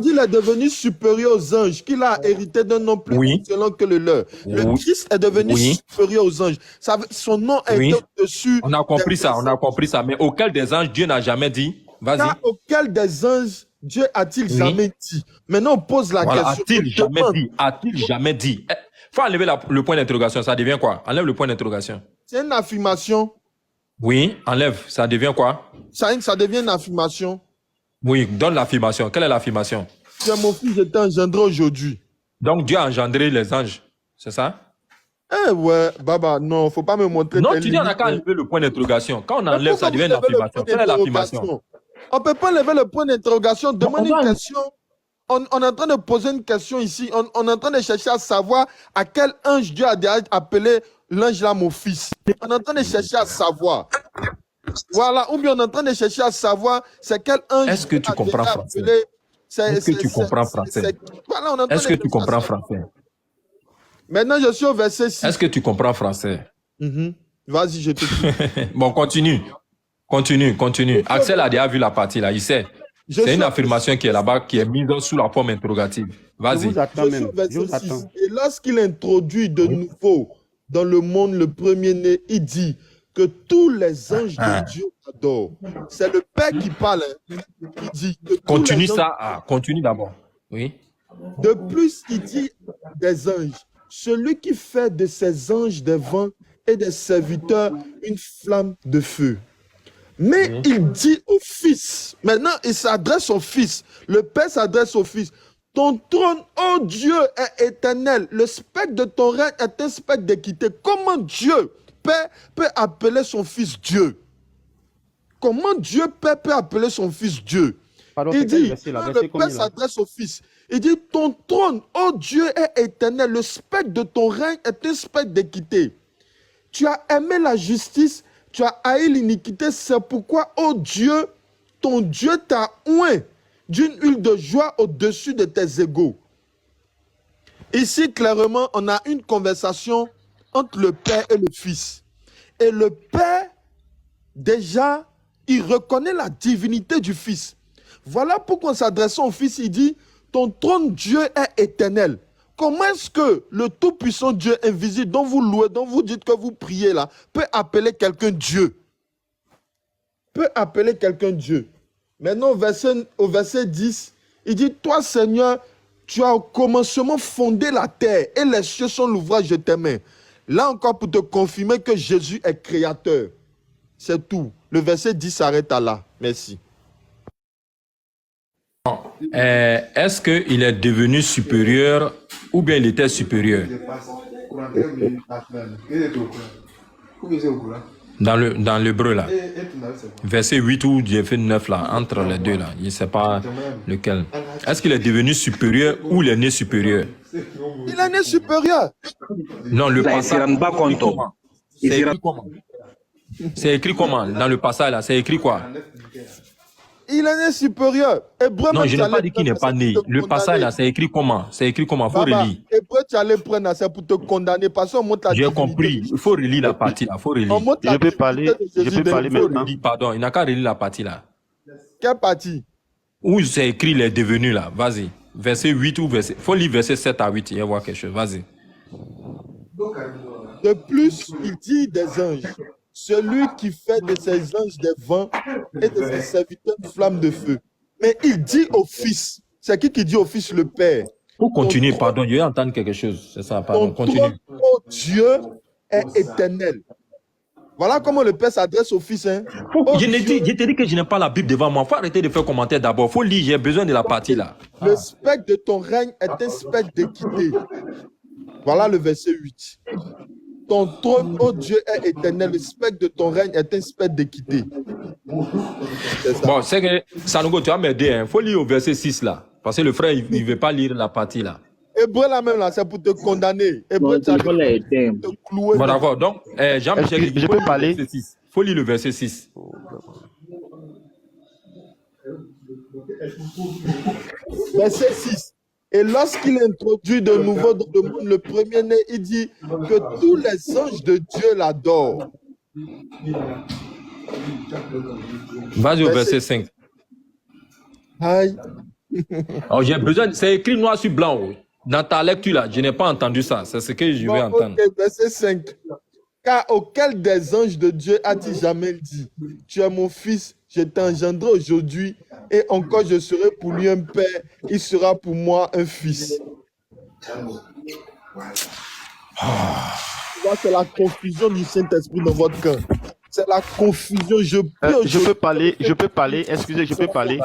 il est devenu supérieur aux anges, qu'il a hérité d'un nom plus Oui. excellent que le leur. Le Oui. Christ est devenu Oui. supérieur aux anges. Son nom est Oui. au-dessus. On a compris des ça, on a compris ça. Mais auquel des anges Dieu n'a jamais dit? Vas-y. Car auquel des anges Dieu a-t-il Oui. jamais dit? Maintenant, on pose la Voilà, question. a-t-il on jamais demande. dit? A-t-il jamais dit? Faut enlever le point d'interrogation, ça devient quoi? Enlève le point d'interrogation. C'est une affirmation. Oui, enlève, ça devient quoi? Ça devient une affirmation. Oui, donne l'affirmation. Quelle est l'affirmation? Tu es mon fils, je t'ai engendré aujourd'hui. Donc Dieu a engendré les anges, c'est ça? Eh ouais, Baba, non, faut pas me montrer Non, tes tu dis on n'a limites. qu'à enlever le point d'interrogation. Quand on Mais enlève, ça pourquoi devient vous une levez le affirmation. point Quelle est l'affirmation? d'interrogation? On peut pas lever le point d'interrogation. Demande une question. On est en train de poser une question ici. On est en train de chercher à savoir à quel ange Dieu a déjà appelé l'ange là mon fils. On est en train de chercher à savoir. Voilà. Ou bien on est en train de chercher à savoir c'est quel ange Est-ce que Dieu tu a comprends déjà français? appelé. Est-ce que tu comprends français? Voilà, on est en train Est-ce de que tu chercher à comprends savoir. français? Maintenant, je suis au verset 6. Est-ce que tu comprends français? Mhm. Vas-y, je te dis. Bon, continue. Continue. Axel a déjà vu la partie là, il sait. Je C'est une suis- affirmation qui est là-bas, qui est mise sous la forme interrogative. Je Vas-y. vous attends Je suis même. au verset Je vous 6. attends. Et lorsqu'il introduit de nouveau dans le monde le premier-né, il dit que tous les anges de Dieu adorent. C'est le Père qui parle. Hein. Il dit que tous Continue les anges- ça. Continue d'abord. Oui. De plus, il dit des anges. Celui qui fait de ses anges des vents et des serviteurs une flamme de feu. Mais il dit au Fils, maintenant il s'adresse au Fils, le Père s'adresse au Fils, ton trône, ô Dieu, est éternel, le spectre de ton règne est un spectre d'équité. Comment Dieu, Père, peut appeler son Fils Dieu? Comment Dieu, Père, peut appeler son Fils Dieu? Pardon, Il c'est quel dit, verset là? quand Verset le combien Père là? s'adresse au Fils, il dit, ton trône, ô Dieu, est éternel, le spectre de ton règne est un spectre d'équité. Tu as aimé la justice, tu as haï l'iniquité, c'est pourquoi, ô Dieu, ton Dieu t'a oint d'une huile de joie au-dessus de tes égaux. Ici, clairement, on a une conversation entre le Père et le Fils. Et le Père, déjà, il reconnaît la divinité du Fils. Voilà pourquoi en s'adressant au Fils, il dit, ton trône, Dieu, est éternel. Comment est-ce que le tout-puissant Dieu invisible, dont vous louez, dont vous dites que vous priez là, peut appeler quelqu'un Dieu? Peut appeler quelqu'un Dieu. Maintenant, au verset 10, il dit, toi, Seigneur, tu as au commencement fondé la terre et les cieux sont l'ouvrage de tes mains. Là encore, pour te confirmer que Jésus est créateur. C'est tout. Le verset 10 s'arrête à là. Merci. Est-ce qu'il est devenu supérieur ou bien il était supérieur? Dans l'hébreu là. Verset 8 ou verset 9 là, entre les deux là, il ne sait pas lequel. Est-ce qu'il est devenu supérieur ou il est né supérieur? Il est né supérieur. Non, le Là, il ne passage. se rend pas compte. Comment? C'est écrit comment? C'est écrit comment? Dans le passage là, c'est écrit quoi? Il est né supérieur. Hébreu, Non, même, je tu n'ai pas allais dit qu'il prendre n'est pas ça né. pour te Le passage là, condamner. c'est écrit comment? C'est écrit comment? Faut Baba, relire. Hébreu, tu allais prendre ça pour te condamner parce qu'on montre la J'ai divinité de compris. Il faut Jésus. relire la partie là. Faut On relire. montre Je la peux divinité parler, de je Jésus peux de parler Faut Hébreu. maintenant. relire, pardon. Il n'a qu'à relire la partie là. Quelle partie? Où c'est écrit les devenus là. Vas-y. Verset 8 ou verset. Faut lire verset 7 à 8. Il va y avoir quelque chose. Vas-y. De plus, il dit des anges. Celui qui fait de ses anges des vents et de ses serviteurs une flamme de feu. Mais il dit au Fils. C'est qui dit au Fils? Le Père. Pour Ton continuer, trône, pardon, je vais entendre quelque chose. C'est ça, pardon. ton Continue. trône, ô Dieu, est éternel. Voilà comment le Père s'adresse au Fils. Hein. Ô Je Dieu, t'ai dit que je n'ai pas la Bible devant moi. Faut arrêter de faire commentaire d'abord. Faut lire. J'ai besoin de la partie là. le spectre de ton règne est un spectre d'équité. Voilà le verset 8. Ton trône, ô Dieu, est éternel. Le spectre de ton règne est un spectre d'équité. C'est ça. Bon, c'est que Sanogo, tu vas m'aider. Hein. Faut lire au verset 6 là. Parce que le frère, il ne veut pas lire la partie là. Hébreu là même là, c'est pour te condamner. Hébreu, Mon tu as téléphone est éteint. te clouer. Bon, d'accord. Donc, Jean-Michel, Est-ce que je faut peux lire parler? le verset 6. Faut lire le verset 6. Verset 6. Et lorsqu'il introduit de nouveau dans le monde le premier-né, il dit que tous les anges de Dieu l'adorent. Vas-y au verset 5. Aïe. Alors, j'ai besoin. C'est écrit noir sur blanc. Oh. Dans ta lecture là, je n'ai pas entendu ça. C'est ce que je vais Bon, entendre. ok, verset 5. Car auquel des anges de Dieu a-t-il jamais dit, tu es mon fils, je t'ai engendré aujourd'hui, et encore je serai pour lui un père, il sera pour moi un fils. Tu vois, c'est la confusion du Saint-Esprit dans votre cœur. C'est la confusion. Je peux Je peux parler, excusez, je peux parler.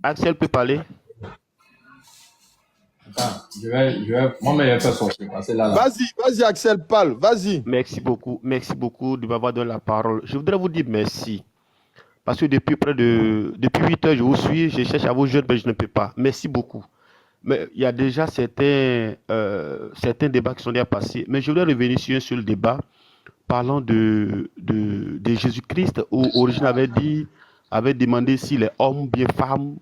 Axel peut parler. Moi, je vais faire sortir. Parce que là. Vas-y, Axel, parle, vas-y. Merci beaucoup de m'avoir donné la parole. Je voudrais vous dire merci. Parce que depuis 8 heures, je vous suis, je cherche à vous joindre, mais je ne peux pas. Merci beaucoup. Mais il y a déjà certains débats qui sont déjà passés. Mais je voudrais revenir sur un seul débat parlant de Jésus-Christ, où Origine avait demandé s'il est homme ou bien femme,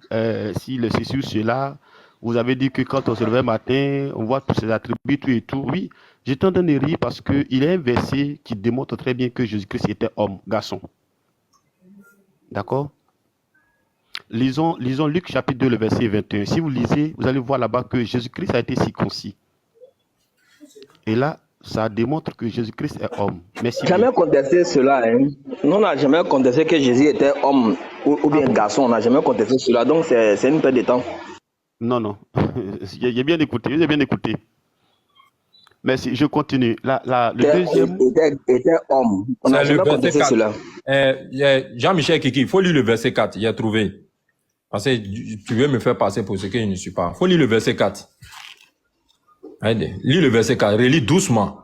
s'il est ceci ou cela. Vous avez dit que quand on se lève le matin, on voit tous ses attributs, tout et tout. Oui, j'étais en train de rire parce qu'il y a un verset qui démontre très bien que Jésus-Christ était homme, garçon. D'accord? Lisons Luc chapitre 2, le verset 21. Si vous lisez, vous allez voir là-bas que Jésus-Christ a été circoncis. Et là, ça démontre que Jésus-Christ est homme. Merci. Jamais contesté cela. Hein. Nous, on n'a jamais contesté que Jésus était homme ou bien garçon. On n'a jamais contesté cela. Donc, c'est une perte de temps. Non. J'ai bien écouté. J'ai bien écouté. Merci. Je continue. Le deuxième. Était homme. On n'a jamais contesté cela. Jean-Michel Kiki, il faut lire le verset 4. Il a trouvé. Parce que tu veux me faire passer pour ce que je ne suis pas. Il faut lire le verset 4. Allez, lis le verset 4. Relis doucement.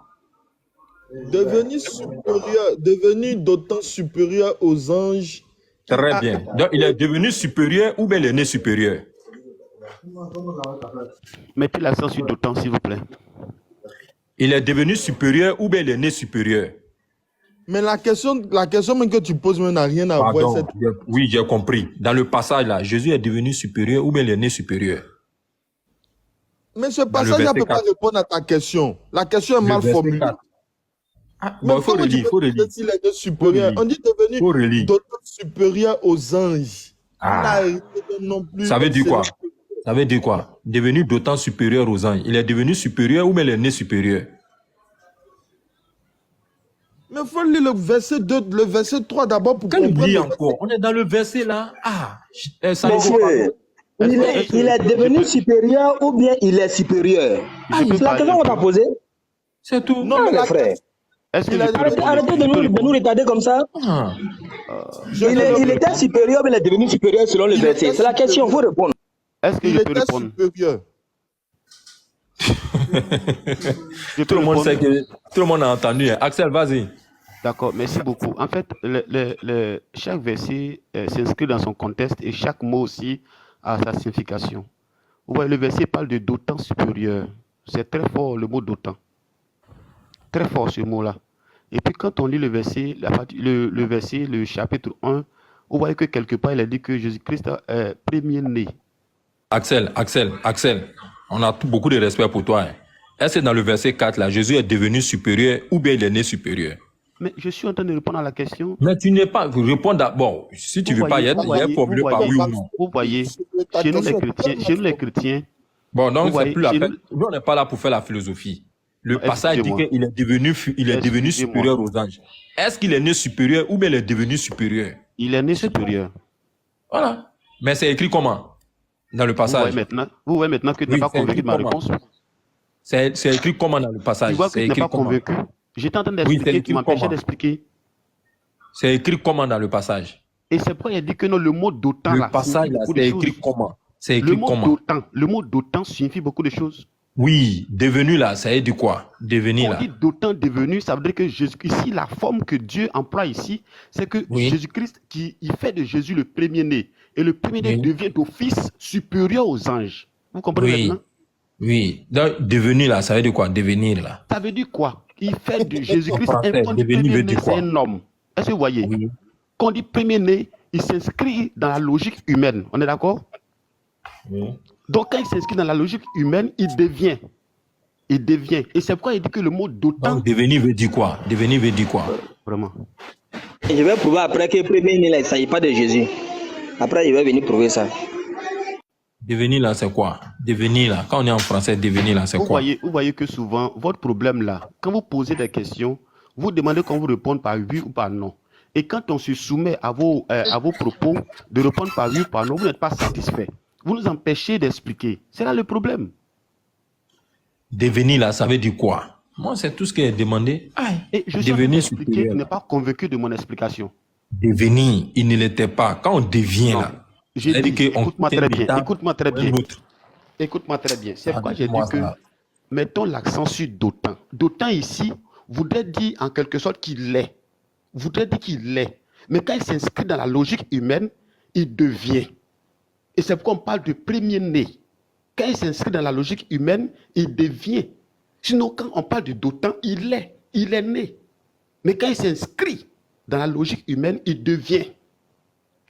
Devenu d'autant supérieur aux anges. Très bien. Donc, il est devenu supérieur ou bien il est né supérieur? Mettez l'accent sur d'autant, s'il vous plaît. Il est devenu supérieur ou bien il est né supérieur? Mais la question même que tu poses n'a rien à voir avec cette... Oui, j'ai compris. Dans le passage là, Jésus est devenu supérieur ou bien il est né supérieur? Mais ce passage ne peut pas répondre à ta question. La question est mal formulée. Bon, il faut relire. S'il est supérieur, on dit devenu d'autant supérieur aux anges. Non plus. Ça veut dire quoi? Ça veut dire quoi? Devenu d'autant supérieur aux anges. Il est devenu supérieur ou bien il est né supérieur? Mais il faut lire le verset 2, le verset 3 d'abord pour comprendre. Quel encore? On est dans le verset là. Monsieur, il est devenu supérieur ou bien il est supérieur? C'est la question qu'on t'a posée. C'est tout. Non, mes frères. Arrêtez de nous retarder comme ça. Il était supérieur, mais il est devenu supérieur selon le verset. C'est la question, il faut répondre. Est-ce qu'il était supérieur? Tout le monde a entendu. Axel, vas-y. D'accord, merci beaucoup. En fait, chaque verset s'inscrit dans son contexte et chaque mot aussi a sa signification. Vous voyez, le verset parle de d'autant supérieur. C'est très fort le mot d'autant. Très fort ce mot-là. Et puis quand on lit le verset, le chapitre 1, Vous voyez que quelque part, il a dit que Jésus-Christ est premier-né. Axel, on a beaucoup de respect pour toi. Hein. Est-ce que dans le verset 4, là, Jésus est devenu supérieur ou bien il est né supérieur? Mais je suis en train de répondre à la question. Mais tu n'es pas... Réponds d'abord. Si tu ne veux pas, il y a formulé par oui ou non. Vous voyez, chez nous les chrétiens, Bon, donc vous c'est voyez, plus la chez peine. nous- Nous, on n'est pas là pour faire la philosophie. Le Non, passage dit excusez-moi. qu'il est devenu Excusez-moi. supérieur aux anges. Est-ce qu'il est né supérieur ou bien il est devenu supérieur? Il est né supérieur. Voilà. Mais c'est écrit comment? Dans le passage. Vous voyez maintenant que tu n'es Oui, pas c'est convaincu écrit de ma comment? réponse. C'est écrit comment dans le Tu passage? vois que C'est tu n'es écrit pas comment? convaincu. J'étais en train Oui, d'expliquer, c'est tu écrit m'empêchais comment? d'expliquer. C'est écrit comment dans le passage? Et c'est pourquoi il a dit que non, le mot d'autant Le là passage, signifie là, beaucoup de c'est choses. écrit comment? C'est Le écrit mot comment? d'autant signifie beaucoup de choses. Oui, devenu là, ça veut dire quoi? Devenir Quand on là. dit d'autant devenu, ça veut dire que Jésus, ici, la forme que Dieu emploie ici, c'est que Oui. Jésus-Christ, il fait de Jésus le premier-né. Et le premier-né Oui. devient d'office supérieur aux anges. Vous comprenez Oui. maintenant? Oui. Donc, devenir là, ça veut dire quoi? Devenir là. Ça veut dire quoi? Il fait de Jésus-Christ En français, un point de devenir veut premier-né, dire c'est quoi? un homme. Est-ce que vous voyez? Oui. Quand on dit premier-né, il s'inscrit dans la logique humaine. On est d'accord? Oui. Donc, quand il s'inscrit dans la logique humaine, il devient. Il devient. Et c'est pourquoi il dit que le mot d'autant. Donc, devenir veut dire quoi? Devenir veut dire quoi? Vraiment. Et je vais prouver après que premier né là, il ne s'agit pas de Jésus. Après, il va venir prouver ça. Devenir là, c'est quoi? Devenir là. Quand on est en français, devenir là, c'est quoi? Vous voyez que souvent, votre problème là, quand vous posez des questions, vous demandez qu'on vous réponde par oui ou par non. Et quand on se soumet à vos propos de répondre par oui ou par non, vous n'êtes pas satisfait. Vous nous empêchez d'expliquer. C'est là le problème. Devenir là, ça veut dire quoi? Moi, c'est tout ce qui est demandé. Aïe. Et je suis en train Devenir d'expliquer, supérieur. tu n'es pas convaincu de mon explication. Devenir, il ne l'était pas. Quand on devient Non. là, J'ai c'est-à-dire dit, qu'on écoute-moi quitte très un bien, état écoute-moi très pour un bien. autre. Écoute-moi très bien. C'est Ah, pourquoi j'ai dit dites-moi que ça. mettons l'accent sur d'autant. D'autant ici voudrait dire en quelque sorte qu'il l'est. Voudrait dire qu'il l'est. Mais quand il s'inscrit dans la logique humaine, il devient. Et c'est pourquoi on parle de premier-né. Quand il s'inscrit dans la logique humaine, il devient. Sinon, quand on parle de d'autant, il est. Il est né. Mais quand il s'inscrit dans la logique humaine, il devient.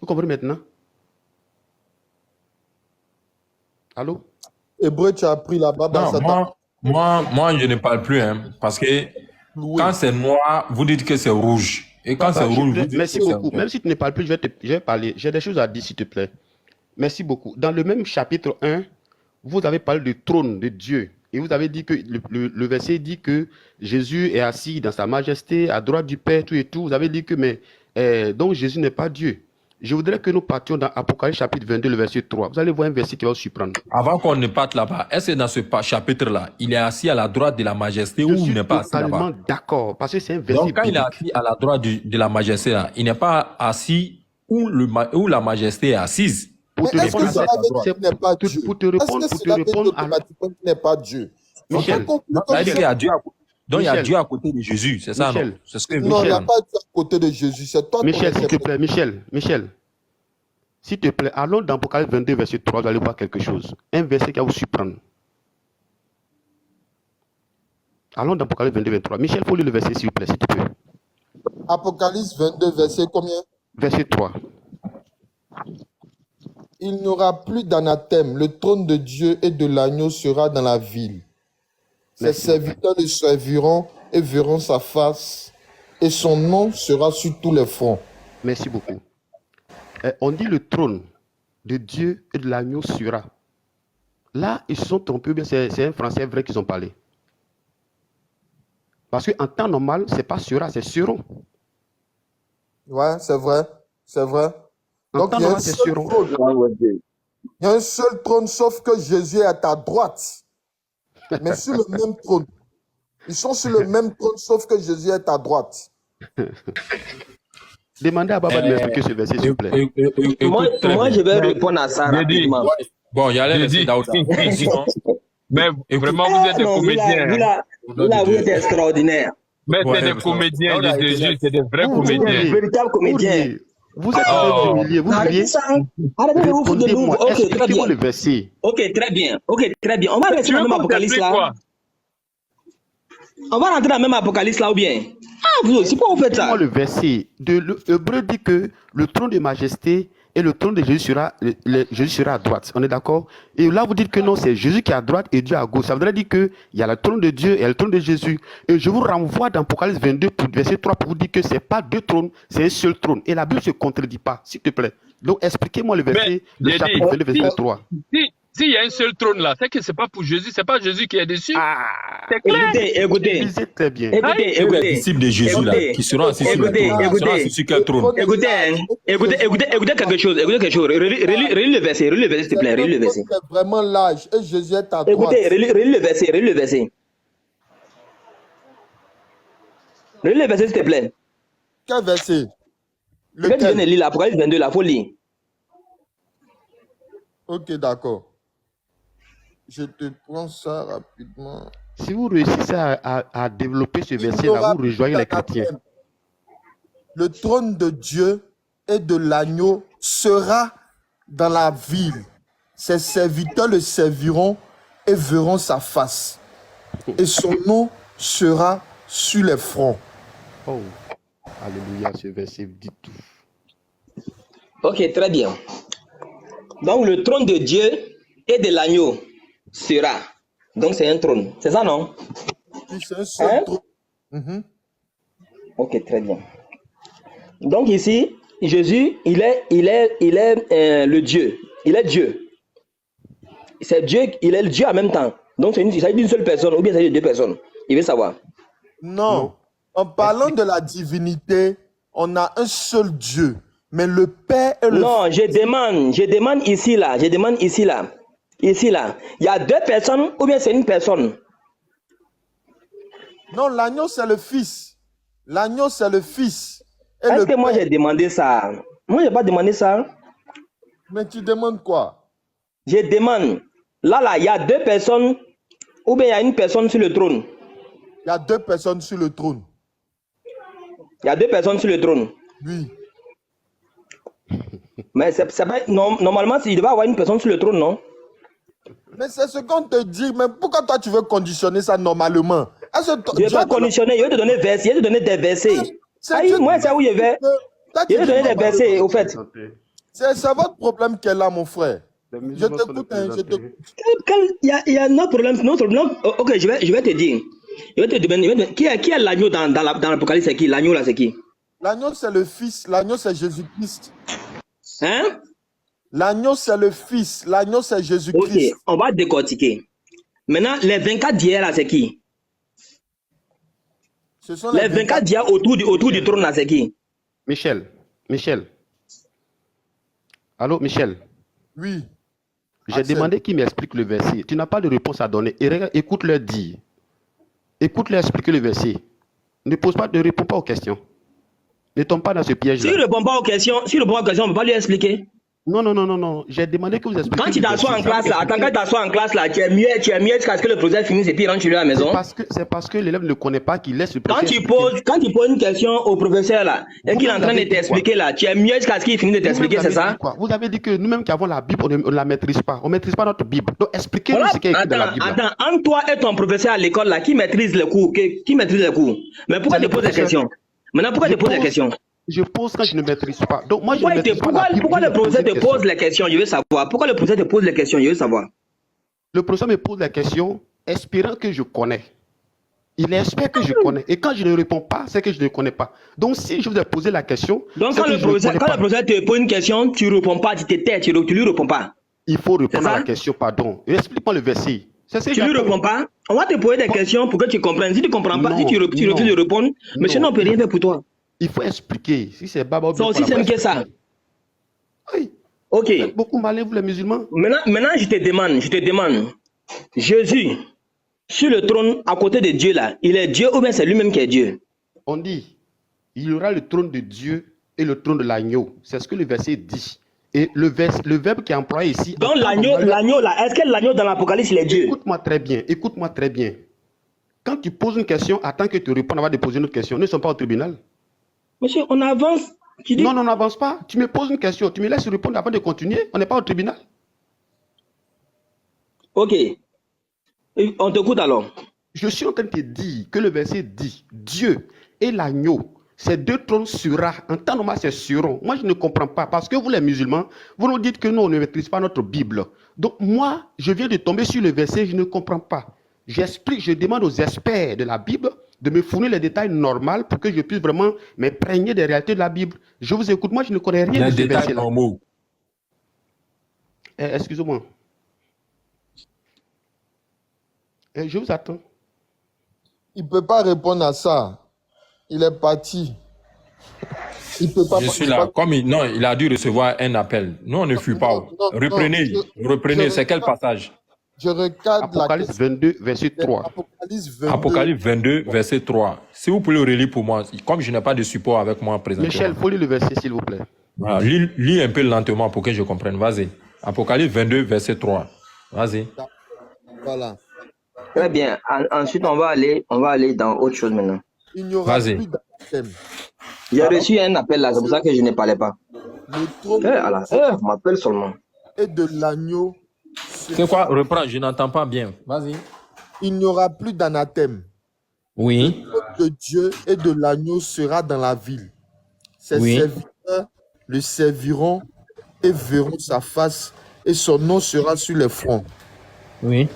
Vous comprenez maintenant? Allô? Hébreu, tu as appris là-bas dans Non, Satan. moi, je ne parle plus, hein, parce que quand c'est noir, vous dites que c'est rouge. Et quand c'est rouge, vous dites Merci que c'est beaucoup. vert. Même si tu ne parles plus, je vais parler. J'ai des choses à dire, s'il te plaît. Merci beaucoup. Dans le même chapitre 1, vous avez parlé du trône de Dieu. Et vous avez dit que le verset dit que Jésus est assis dans sa majesté, à droite du Père, tout et tout. Vous avez dit que, donc Jésus n'est pas Dieu. Je voudrais que nous partions dans Apocalypse chapitre 22, le verset 3. Vous allez voir un verset qui va vous surprendre. Avant qu'on ne parte là-bas, est-ce que dans ce chapitre-là, il est assis à la droite de la majesté ou Je il suis n'est pas assis là-bas? totalement d'accord, parce que c'est un verset Donc, quand il est biblique. assis à la droite de la majesté, là, il n'est pas assis où la majesté est assise. Pour Mais te est-ce que répondre, cela veut dire c'est qu'il n'est pas pour Dieu? te répondre, Est-ce que pour te cela veut dire répondre à automatiquement qu'il n'est pas Dieu? On Michel. peut conclure Ça comme veut dire ça. qu'il y a Dieu donc il y a Michel. Dieu à côté de Jésus, c'est ça, non? Michel. C'est ce que Non, il n'y a Michel. pas Dieu à côté de Jésus. C'est toi ton Michel, s'il te exception. plaît, Michel, s'il te plaît, allons dans Apocalypse 22, verset 3, vous allez voir quelque chose. Un verset qui va vous surprendre. Allons dans Apocalypse 22, 23. Michel, il faut lire le verset, s'il vous plaît, s'il te plaît. Apocalypse 22, verset combien? Verset 3. Il n'y aura plus d'anathème. Le trône de Dieu et de l'agneau sera dans la ville. Ses Merci. serviteurs le serviront et verront sa face, et son nom sera sur tous les fronts. Merci beaucoup. On dit le trône de Dieu et de l'agneau sera. Là, ils se sont trompés, bien c'est un français vrai qu'ils ont parlé. Parce qu'en temps normal, ce n'est pas sera, c'est seront. Ouais, c'est vrai. C'est vrai. En Donc, temps il y a un normal, c'est seul seront. trône. Il y a un seul trône, sauf que Jésus est à ta droite. Mais sur le même trône. Ils sont sur le même trône, sauf que Jésus est à droite. Demandez à Baba de m'expliquer ce verset, s'il vous plaît. Moi, Écoute très moi bien. je vais répondre à ça J'ai dit, rapidement. Bon, il y a les J'ai dit. Daouda. Sinon, Mais vraiment, vous êtes des Non, comédiens. hein. vous êtes extraordinaire. Mais Ouais, c'est des ça va. comédiens de Jésus, c'est des vrais Vous comédiens. riez. Véritable Vous comédien. riez. Vous êtes en Oh. train de humilier, vous riez. Arrêtez ça. Hein. Arrêtez de vous foutre de nous. Répondez-moi, Ok, très expliquez-moi bien. le verset. Ok, très bien. Ok, très bien. On va rester Tu veux dans le même qu'on Apocalypse t'explique là. quoi? On va rentrer dans le même apocalypse là ou bien? Ah, vous aussi, pourquoi vous faites Moi, ça? le verset de l'Hébreu dit que le trône de majesté et le trône de Jésus sera, Jésus sera à droite. On est d'accord? Et là, vous dites que non, c'est Jésus qui est à droite et Dieu à gauche. Ça voudrait dire qu'il y a le trône de Dieu et le trône de Jésus. Et je vous renvoie dans Apocalypse 22, verset 3, pour vous dire que ce n'est pas deux trônes, c'est un seul trône. Et la Bible ne se contredit pas, s'il te plaît. Donc, expliquez-moi le Mais verset, le j'ai dit, chapitre 22, verset 3. s'il y a un seul trône là, c'est que c'est pas pour Jésus, c'est pas Jésus qui est dessus. Ah, C'est clair. Écoutez, lisez très bien. écoutez, Et les écoutez. disciples de Jésus là, Écoutez, qui seront assis sur le écoutez, trône, écoutez. seront assis sur quel trône? Écoutez, hein, écoutez quelque chose, relis le verset, s'il te plaît, relis le verset. C'est vraiment l'âge et Jésus est à droite. Écoutez, relis le verset, relis le verset. Relis le verset, s'il te plaît. Quel verset? Quand tu viens de Lequel? lire l'Apocalypse 22, là, faut lire. Ok, d'accord. Je te prends ça rapidement. Si vous réussissez à développer ce Il y verset-là, aura vous rejoignez les plus chrétiens. d'anathème. Le trône de Dieu et de l'agneau sera dans la ville. Ses serviteurs le serviront et verront sa face. Et son nom sera sur les fronts. Oh, alléluia, ce verset dit tout. Ok, très bien. Donc, le trône de Dieu et de l'agneau sera. Donc, c'est un trône. C'est ça, non? Puis c'est un seul Hein? trône. Mhm. Ok, très bien. Donc, ici, Jésus, il est le Dieu. Il est Dieu. C'est Dieu, il est le Dieu en même temps. Donc, il s'agit d'une seule personne ou bien il s'agit de deux personnes. Il veut savoir. Non. En parlant de la divinité, on a un seul Dieu. Mais le Père et le Non, je demande ici, là. Ici, là. Il y a deux personnes ou bien c'est une personne? Non, l'agneau, c'est le Fils. L'agneau, c'est le Fils. Et Est-ce le que moi Père. j'ai demandé ça? Moi, j'ai pas demandé ça. Mais tu demandes quoi? Je demande. Là, il y a deux personnes ou bien il y a une personne sur le trône. Il y a deux personnes sur le trône. Il y a deux personnes sur le trône. Oui. Mais c'est pas, normalement, il devait y avoir une personne sur le trône, non? Mais c'est ce qu'on te dit. Mais pourquoi toi, tu veux conditionner ça normalement? Est-ce que Je ne vais pas conditionner, je vais te donner versets, je vais te donner des versets. Aïe, moi, c'est où je vais. Je vais te donner des versets, au fait. C'est votre problème qu'elle a, mon frère. Je t'écoute. Il y a notre problème. Ok, je vais te dire. Je vais te demander, qui est l'agneau dans l'Apocalypse? C'est qui? L'agneau là, c'est qui? L'agneau, c'est le Fils. L'agneau, c'est Jésus-Christ. Hein? L'agneau, c'est le Fils. L'agneau, c'est Ok, Jésus-Christ. on va décortiquer. Maintenant, les 24 d'hier là, c'est qui? Ce sont Les 24 d'hier autour du trône là, c'est qui? Michel. Allô, Michel. Oui. J'ai Axel. demandé qu'il m'explique le verset. Tu n'as pas de réponse à donner. Et regarde, écoute-leur dire. Écoute-leur expliquer le verset. Ne réponds pas aux questions. Ne tombe pas dans ce piège-là. S'il ne répond pas aux questions, on ne peut pas lui expliquer. Non. J'ai demandé que vous expliquiez. Quand tu le t'assois en verset. classe là, attends, quand tu t'assois en classe là, tu es mieux jusqu'à ce que le projet finisse et puis il rentre chez lui à la maison. C'est parce que l'élève ne connaît pas qu'il laisse le Quand professeur tu poses une question au professeur là, et qu'il est en train de t'expliquer là, tu es mieux jusqu'à ce qu'il finisse de t'expliquer, c'est ça? Vous avez dit que nous-mêmes qui avons la Bible, on ne la maîtrise pas. On ne maîtrise pas notre Bible. Donc expliquez-nous ce qui est écrit dans la Bible. Attends, entre toi et ton professeur à l'école là, qui maîtrise les cours? Qui maîtrise les cours? Mais pourquoi C'est tu le poses des professeur. questions? Maintenant, pourquoi tu poses des questions? Je pose quand je ne maîtrise pas. Donc moi, je ne maîtrise pas la Bible. Pourquoi je le vais poser professeur te des pose questions. les questions? Je veux savoir. Pourquoi le professeur te pose les questions? Je veux savoir. Le professeur me pose la question, espérant que je connais. Il espère que je connais. Et quand je ne réponds pas, c'est que je ne connais pas. Donc si je vous ai posé la question, Donc c'est quand que le je ne professeur connais pas. te pose une question, tu ne réponds pas, tu te tais, tu lui réponds pas. Il faut répondre C'est à ça? la question, pardon. Explique-moi le verset. C'est ce que Tu lui j'attends. réponds pas. On va te poser des questions pour que tu comprennes. Si tu ne comprends pas, Non, si tu refuses non, de répondre, monsieur non. n'en peut rien faire pour toi. Il faut expliquer. Si c'est Baba ou Ça bien aussi, Paul, c'est il faut que ça. expliquer. Oui. Ok. Vous êtes beaucoup malin, vous les musulmans. Maintenant, je te demande, Jésus, sur le trône à côté de Dieu là, il est Dieu ou bien c'est lui-même qui est Dieu? On dit, il y aura le trône de Dieu et le trône de l'agneau. C'est ce que le verset dit. Et le verbe qui est employé ici. Donc l'agneau là, est-ce que l'agneau dans l'Apocalypse il est Dieu? Écoute-moi très bien. Quand tu poses une question, attends que tu répondes avant de poser une autre question. Nous ne sommes pas au tribunal. Monsieur, on avance. Tu dis... Non, on n'avance pas. Tu me poses une question, tu me laisses répondre avant de continuer. On n'est pas au tribunal. Ok. On t'écoute alors. je suis en train de te dire que le verset dit Dieu et l'agneau, ces deux trônes sera. En temps normal, c'est seront. Moi, je ne comprends pas parce que vous, les musulmans, vous nous dites que nous, on ne maîtrise pas notre Bible. Donc, moi, je viens de tomber sur le verset, je ne comprends pas. J'explique, je demande aux experts de la Bible de me fournir les détails normaux pour que je puisse vraiment m'imprégner des réalités de la Bible. Je vous écoute, moi, je ne connais rien Les de ce détails verset-là. normaux. Excusez-moi. Je vous attends. Il ne peut pas répondre à ça. Il est parti. Il peut pas. Je suis là. Comme non, il a dû recevoir un appel. Nous, on ne fuit pas. Reprenez. Reprenez. C'est quel passage? Je regarde Apocalypse 22, verset 3. Apocalypse 22, verset 3. Si vous pouvez le relire pour moi, comme je n'ai pas de support avec moi présentement. Michel, faut lire le verset, s'il vous plaît. Voilà, lis un peu lentement pour que je comprenne. Vas-y. Apocalypse 22, verset 3. Vas-y. Voilà. Très bien. Ensuite, on va aller dans autre chose maintenant. Il n'y aura Vas-y. plus d'anathème. J'ai reçu un appel là, c'est pour ça que je ne parlais pas. Le trône On m'appelle seulement. et de l'agneau. C'est quoi? Reprends, je n'entends pas bien. Vas-y. Il n'y aura plus d'anathème. Oui. Le trône de Dieu et de l'agneau sera dans la ville. Ses Oui. serviteurs le serviront et verront sa face, et son nom sera sur les fronts. Oui.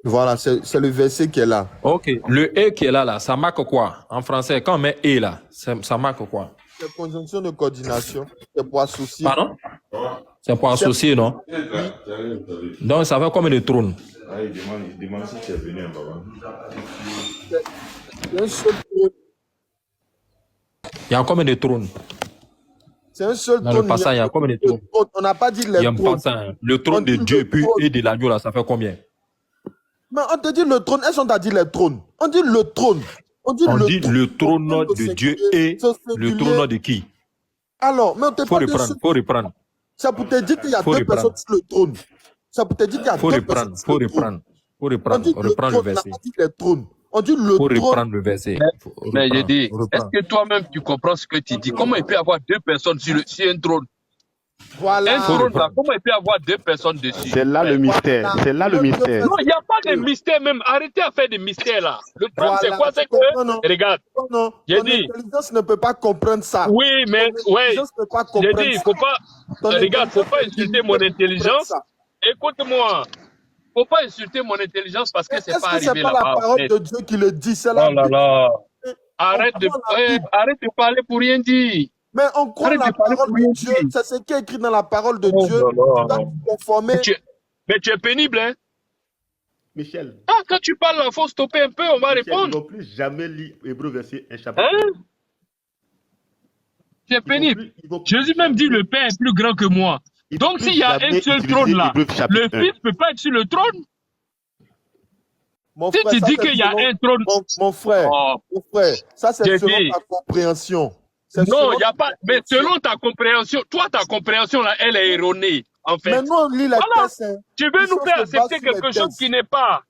Voilà, c'est le verset qui est là. Ok. Le et qui est là, ça marque quoi? En français, quand on met et là, ça marque quoi? C'est conjonction de coordination. C'est pour associer. Pardon? C'est pour associer, non? Donc, ça fait combien de trônes? Il demande si tu es venu, papa. C'est un seul trône. Il y a combien de trônes? C'est un seul Dans trône. le passage, il y a combien de trônes? On n'a pas dit Il y a les un trônes. passage. Le trône de On dit Dieu le trône. et de l'agneau, là, ça fait combien? Mais on te dit le trône. Est-ce qu'on t'a dit les trônes? On dit le trône. On dit On le dit trône. le trône de Dieu et le trône de qui? Alors, mais on te Faut parle de reprendre, ce- faut reprendre. Ça pour te dire qu'il y a Faut deux reprendre. personnes sur le trône. Ça pour te dire qu'il y a Faut deux reprendre, personnes sur faut le trône. reprendre. Faut On reprendre, dit le reprendre le trône, on n'a verset. pas dit les trônes. On dit le Faut trône. reprendre le verset. Faut Mais j'ai reprendre, dit, est-ce reprendre. que toi-même tu comprends ce que tu dis? Comment il peut y avoir deux personnes sur un trône? Voilà. Un trône là, comment il peut y avoir deux personnes dessus? C'est là le mystère. C'est là le mystère. Non, il n'y a pas de mystère même. Arrêtez à faire des mystères là. Le problème c'est Voilà, quoi? C'est tu comprends, non? que, regarde, Non, non. J'ai Ton dit. intelligence ne peut pas comprendre ça. oui, mais, Ton ouais, intelligence ne peut pas j'ai comprendre dit, il ça. faut pas, Ton regarde, faut pas intelligence insulter mon ne peut pas comprendre intelligence. ça. Écoute-moi, faut pas insulter mon intelligence parce que c'est Est-ce pas que c'est arrivé pas la là-bas. parole de Dieu qui le dit? C'est la Oh là Bible. là. On Arrête de, prend la Bible. arrête de parler pour rien dire. Mais on croit Arrête la de parler parole pour de rien Dieu. dire. C'est ce qui est écrit dans la parole de Oh Dieu. là Tu dois là. te conformer. Mais tu es pénible, hein? Michel, Ah, quand tu parles, il faut stopper un peu, on va Michel, ils répondre. n'ont plus jamais lu Hébreu verset 1 chapitre. Hein? Tu es Ils vont pénible. plus- ils vont plus Jésus même dit jamais- le Père est plus grand que moi. ils vont Donc plus s'il y a jamais un seul utiliser trône là, Hébreux chapitre le 1. Fils ne peut pas être sur le trône. Mon Si frère, tu ça, dis c'est qu'il y a selon- un trône, mon frère, oh, mon frère, ça c'est J'ai selon dit. ta compréhension. C'est non, selon il n'y a ta pas. Mais compréhension. selon ta compréhension, toi, ta compréhension là, elle est erronée, en fait. Maintenant, on lit les Voilà. textes. Hein. Tu veux Ils nous sont faire se basent accepter sur les quelque chose textes. qui n'est pas.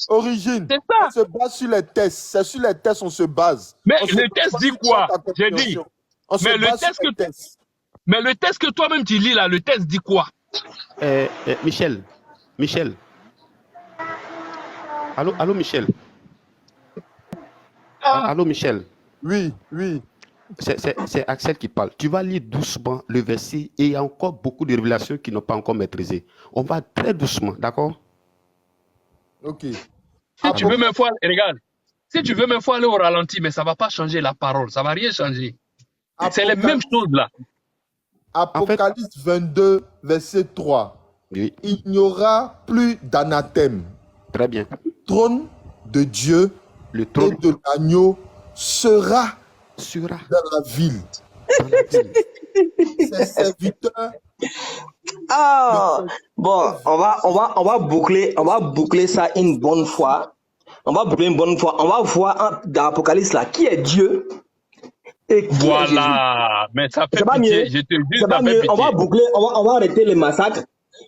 Origine. C'est ça. On se base sur les tests. C'est sur les tests on se base. Mais On se le base test pas dit sur quoi? ta J'ai dit. compréhension. On se Mais le base sur test les que- tests. Mais le test que toi-même tu lis là, le test dit quoi? Michel, Michel. Allô, Michel. Allô, Michel. Oui, oui. C'est Axel qui parle. Tu vas lire doucement le verset et il y a encore beaucoup de révélations qui n'ont pas encore maîtrisé. On va très doucement, d'accord? Ok. Si tu veux même fois, regarde, si tu veux même fois aller au ralenti, mais ça va pas changer la parole, ça va rien changer. C'est les mêmes choses là. Apocalypse 22, verset 3. Oui, Il n'y aura plus d'anathème. très bien. Le trône de Dieu Le et trône de l'agneau sera sera dans la ville. dans la ville. Ses serviteurs. Ah, bon, on va boucler ça une bonne fois. On va boucler une bonne fois. On va voir dans l'Apocalypse là qui est Dieu et qui est Jésus. Voilà, mais ça fait C'est pas pitié, mieux. je te dis, C'est ça pas fait mieux. pitié. On va boucler, on va arrêter les massacres.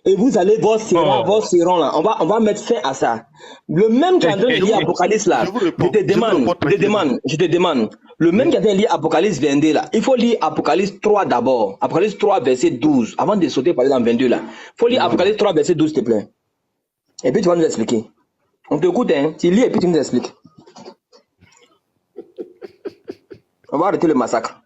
Et vous allez voir Séran, Oh. voir Séran là. On va mettre fin à ça. Le même qui est en train de lire Apocalypse là, Je vous réponds. je te demande. Le même qui est en train de lire Apocalypse 22 là, il faut lire Apocalypse 3 d'abord. Apocalypse 3 verset 12. Avant de sauter par exemple 22 là. Il faut lire Apocalypse 3 verset 12 s'il te plaît. Et puis tu vas nous expliquer. On t'écoute, hein. Tu lis et puis tu nous expliques. On va arrêter le massacre.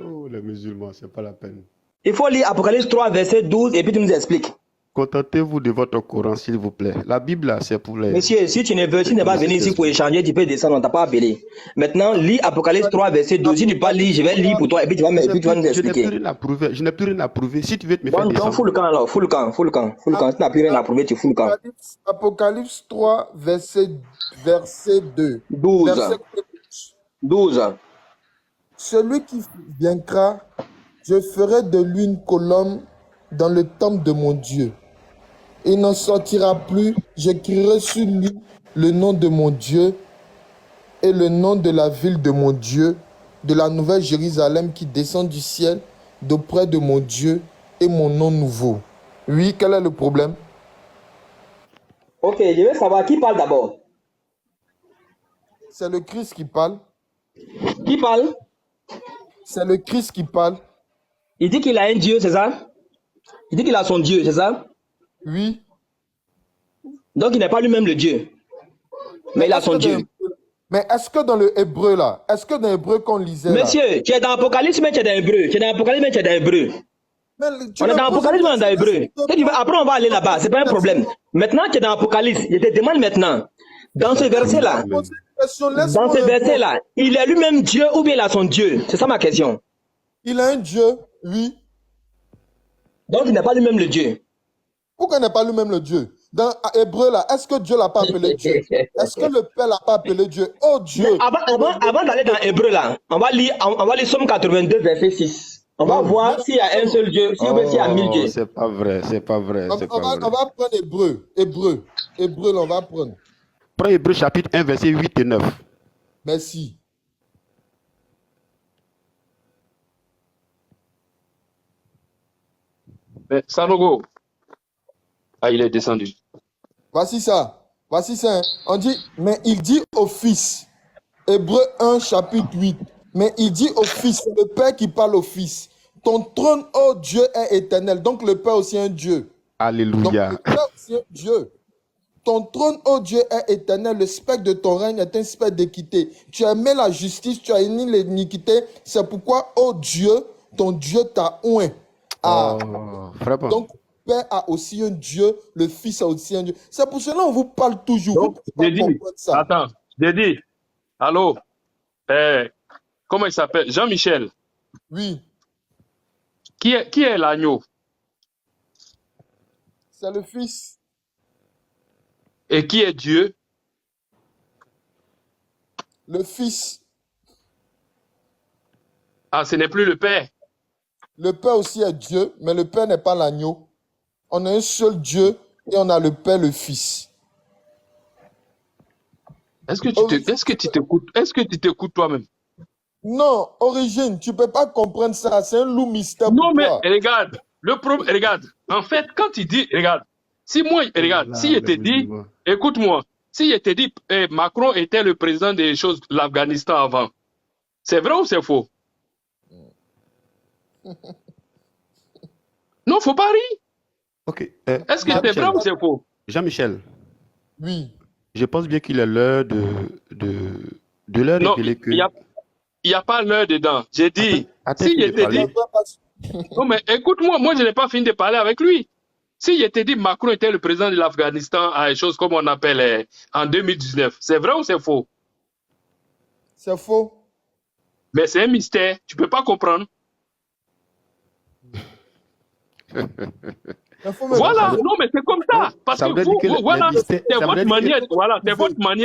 Oh, les musulmans, c'est pas la peine. Il faut lire Apocalypse 3, verset 12 et puis tu nous expliques. Contentez-vous de votre Coran, s'il vous plaît. La Bible, là, c'est pour les... Monsieur, si tu ne veux, tu n'es pas venu ici pour échanger, tu peux descendre, on t'a pas appelé. Maintenant, lis Apocalypse 3, verset 12. Si tu ne peux pas lire, je vais lire pour toi et puis tu vas, et puis tu vas nous Je n'ai plus expliquer. rien à prouver. Je n'ai plus rien à prouver. Si tu veux te me faire Donc, descendre... fous le camp alors, fous le camp. Si tu n'as plus rien à prouver, tu fous le camp. Apocalypse 3, verset 2. 12. Verset 12. Celui qui vaincra, je ferai de lui une colonne dans le temple de mon Dieu. Il n'en sortira plus. J'écrirai sur lui le nom de mon Dieu et le nom de la ville de mon Dieu, de la nouvelle Jérusalem qui descend du ciel, d'auprès de mon Dieu et mon nom nouveau. Oui, quel est le problème? Ok, je veux savoir qui parle d'abord. C'est le Christ qui parle. Qui parle? C'est le Christ qui parle. Il dit qu'il a un Dieu, c'est ça? Il dit qu'il a son Dieu, c'est ça? Oui. Donc il n'est pas lui-même le Dieu. Mais il a son Dieu. Mais est-ce que dans le hébreu là, est-ce que dans l'hébreu qu'on lisait là, Monsieur, tu es dans Apocalypse, mais tu es dans Hébreu. Tu es dans Apocalypse, mais tu es dans Hébreu. tu On est me dans poses Apocalypse, une on est dans question, Hébreu. Après, on va aller là-bas, c'est pas un problème. Maintenant, tu es dans Apocalypse. Je te demande maintenant, dans ce verset-là, pose une question, dans laisse-moi ce répondre. verset-là, il est lui-même Dieu ou bien il a son Dieu? C'est ça ma question. Il a un Dieu, oui. Donc il n'est pas lui-même le Dieu. Pourquoi il n'est pas lui-même le Dieu? Dans hébreu là, est-ce que Dieu l'a pas appelé Dieu? Est-ce que le Père l'a pas appelé Dieu? Oh Dieu! Avant d'aller dans Hébreu là, on va lire Somme 82, verset 6. On va voir s'il y a un seul Dieu, s'il y a 1000 dieux. C'est pas vrai, c'est pas vrai, c'est pas vrai. On va prendre hébreu. Hébreu là, on va prendre. Prends Hébreu chapitre 1, verset 8 et 9. Merci. Mais Sanogo, ah, il est descendu. Voici ça. Hein. On dit, mais il dit au Fils. Hébreu 1, chapitre 8. Mais il dit au Fils, c'est le Père qui parle au Fils. Ton trône, oh Dieu, est éternel. Donc le Père aussi est un Dieu. Donc Alléluia. le Père aussi est un Dieu. Ton trône, oh Dieu, est éternel. Le spectre de ton règne est un spectre d'équité. Tu as aimé la justice, tu as aimé l'iniquité. C'est pourquoi, oh Dieu, ton Dieu t'a oint. Ah. Oh, vraiment. Donc, le Père a aussi un Dieu, le Fils a aussi un Dieu. C'est pour cela qu'on vous parle toujours. Donc, Vous pouvez j'ai pas dit, comprendre ça. attends, j'ai dit, allô, comment il s'appelle? Jean-Michel. Oui, Qui est l'agneau? c'est le Fils. Et qui est Dieu? Le Fils. Ah, ce n'est plus le Père. Le Père aussi est Dieu, mais le Père n'est pas l'agneau. On a un seul Dieu et on a le Père, le Fils. Est-ce que tu t'écoutes toi-même? Non, Origine, tu ne peux pas comprendre ça. C'est un loup mystère Non, pour mais toi. regarde, regarde. En fait, quand il dit, regarde, si moi, regarde, si je te dis, écoute-moi, si je te dis, Macron était le président des choses de l'Afghanistan avant, c'est vrai ou c'est faux? Non, faut pas rire. Ok. Est-ce que c'est vrai ou c'est faux? Jean-Michel, Oui. je pense bien qu'il est l'heure de leur Non, révéler que... il n'y a pas l'heure dedans. J'ai dit, Attends, si je de te parler. dis, non mais écoute-moi, moi je n'ai pas fini de parler avec lui. Si je te dis Macron était le président de l'Afghanistan à des choses comme on appelle en 2019, c'est vrai ou c'est faux? C'est faux. Mais c'est un mystère, tu peux pas comprendre. Il faut me Voilà, dire. non mais c'est comme ça. Parce Ça que veut vous, dire que voilà, les mystères- c'est ça veut votre dire que- manière, voilà, c'est votre manière.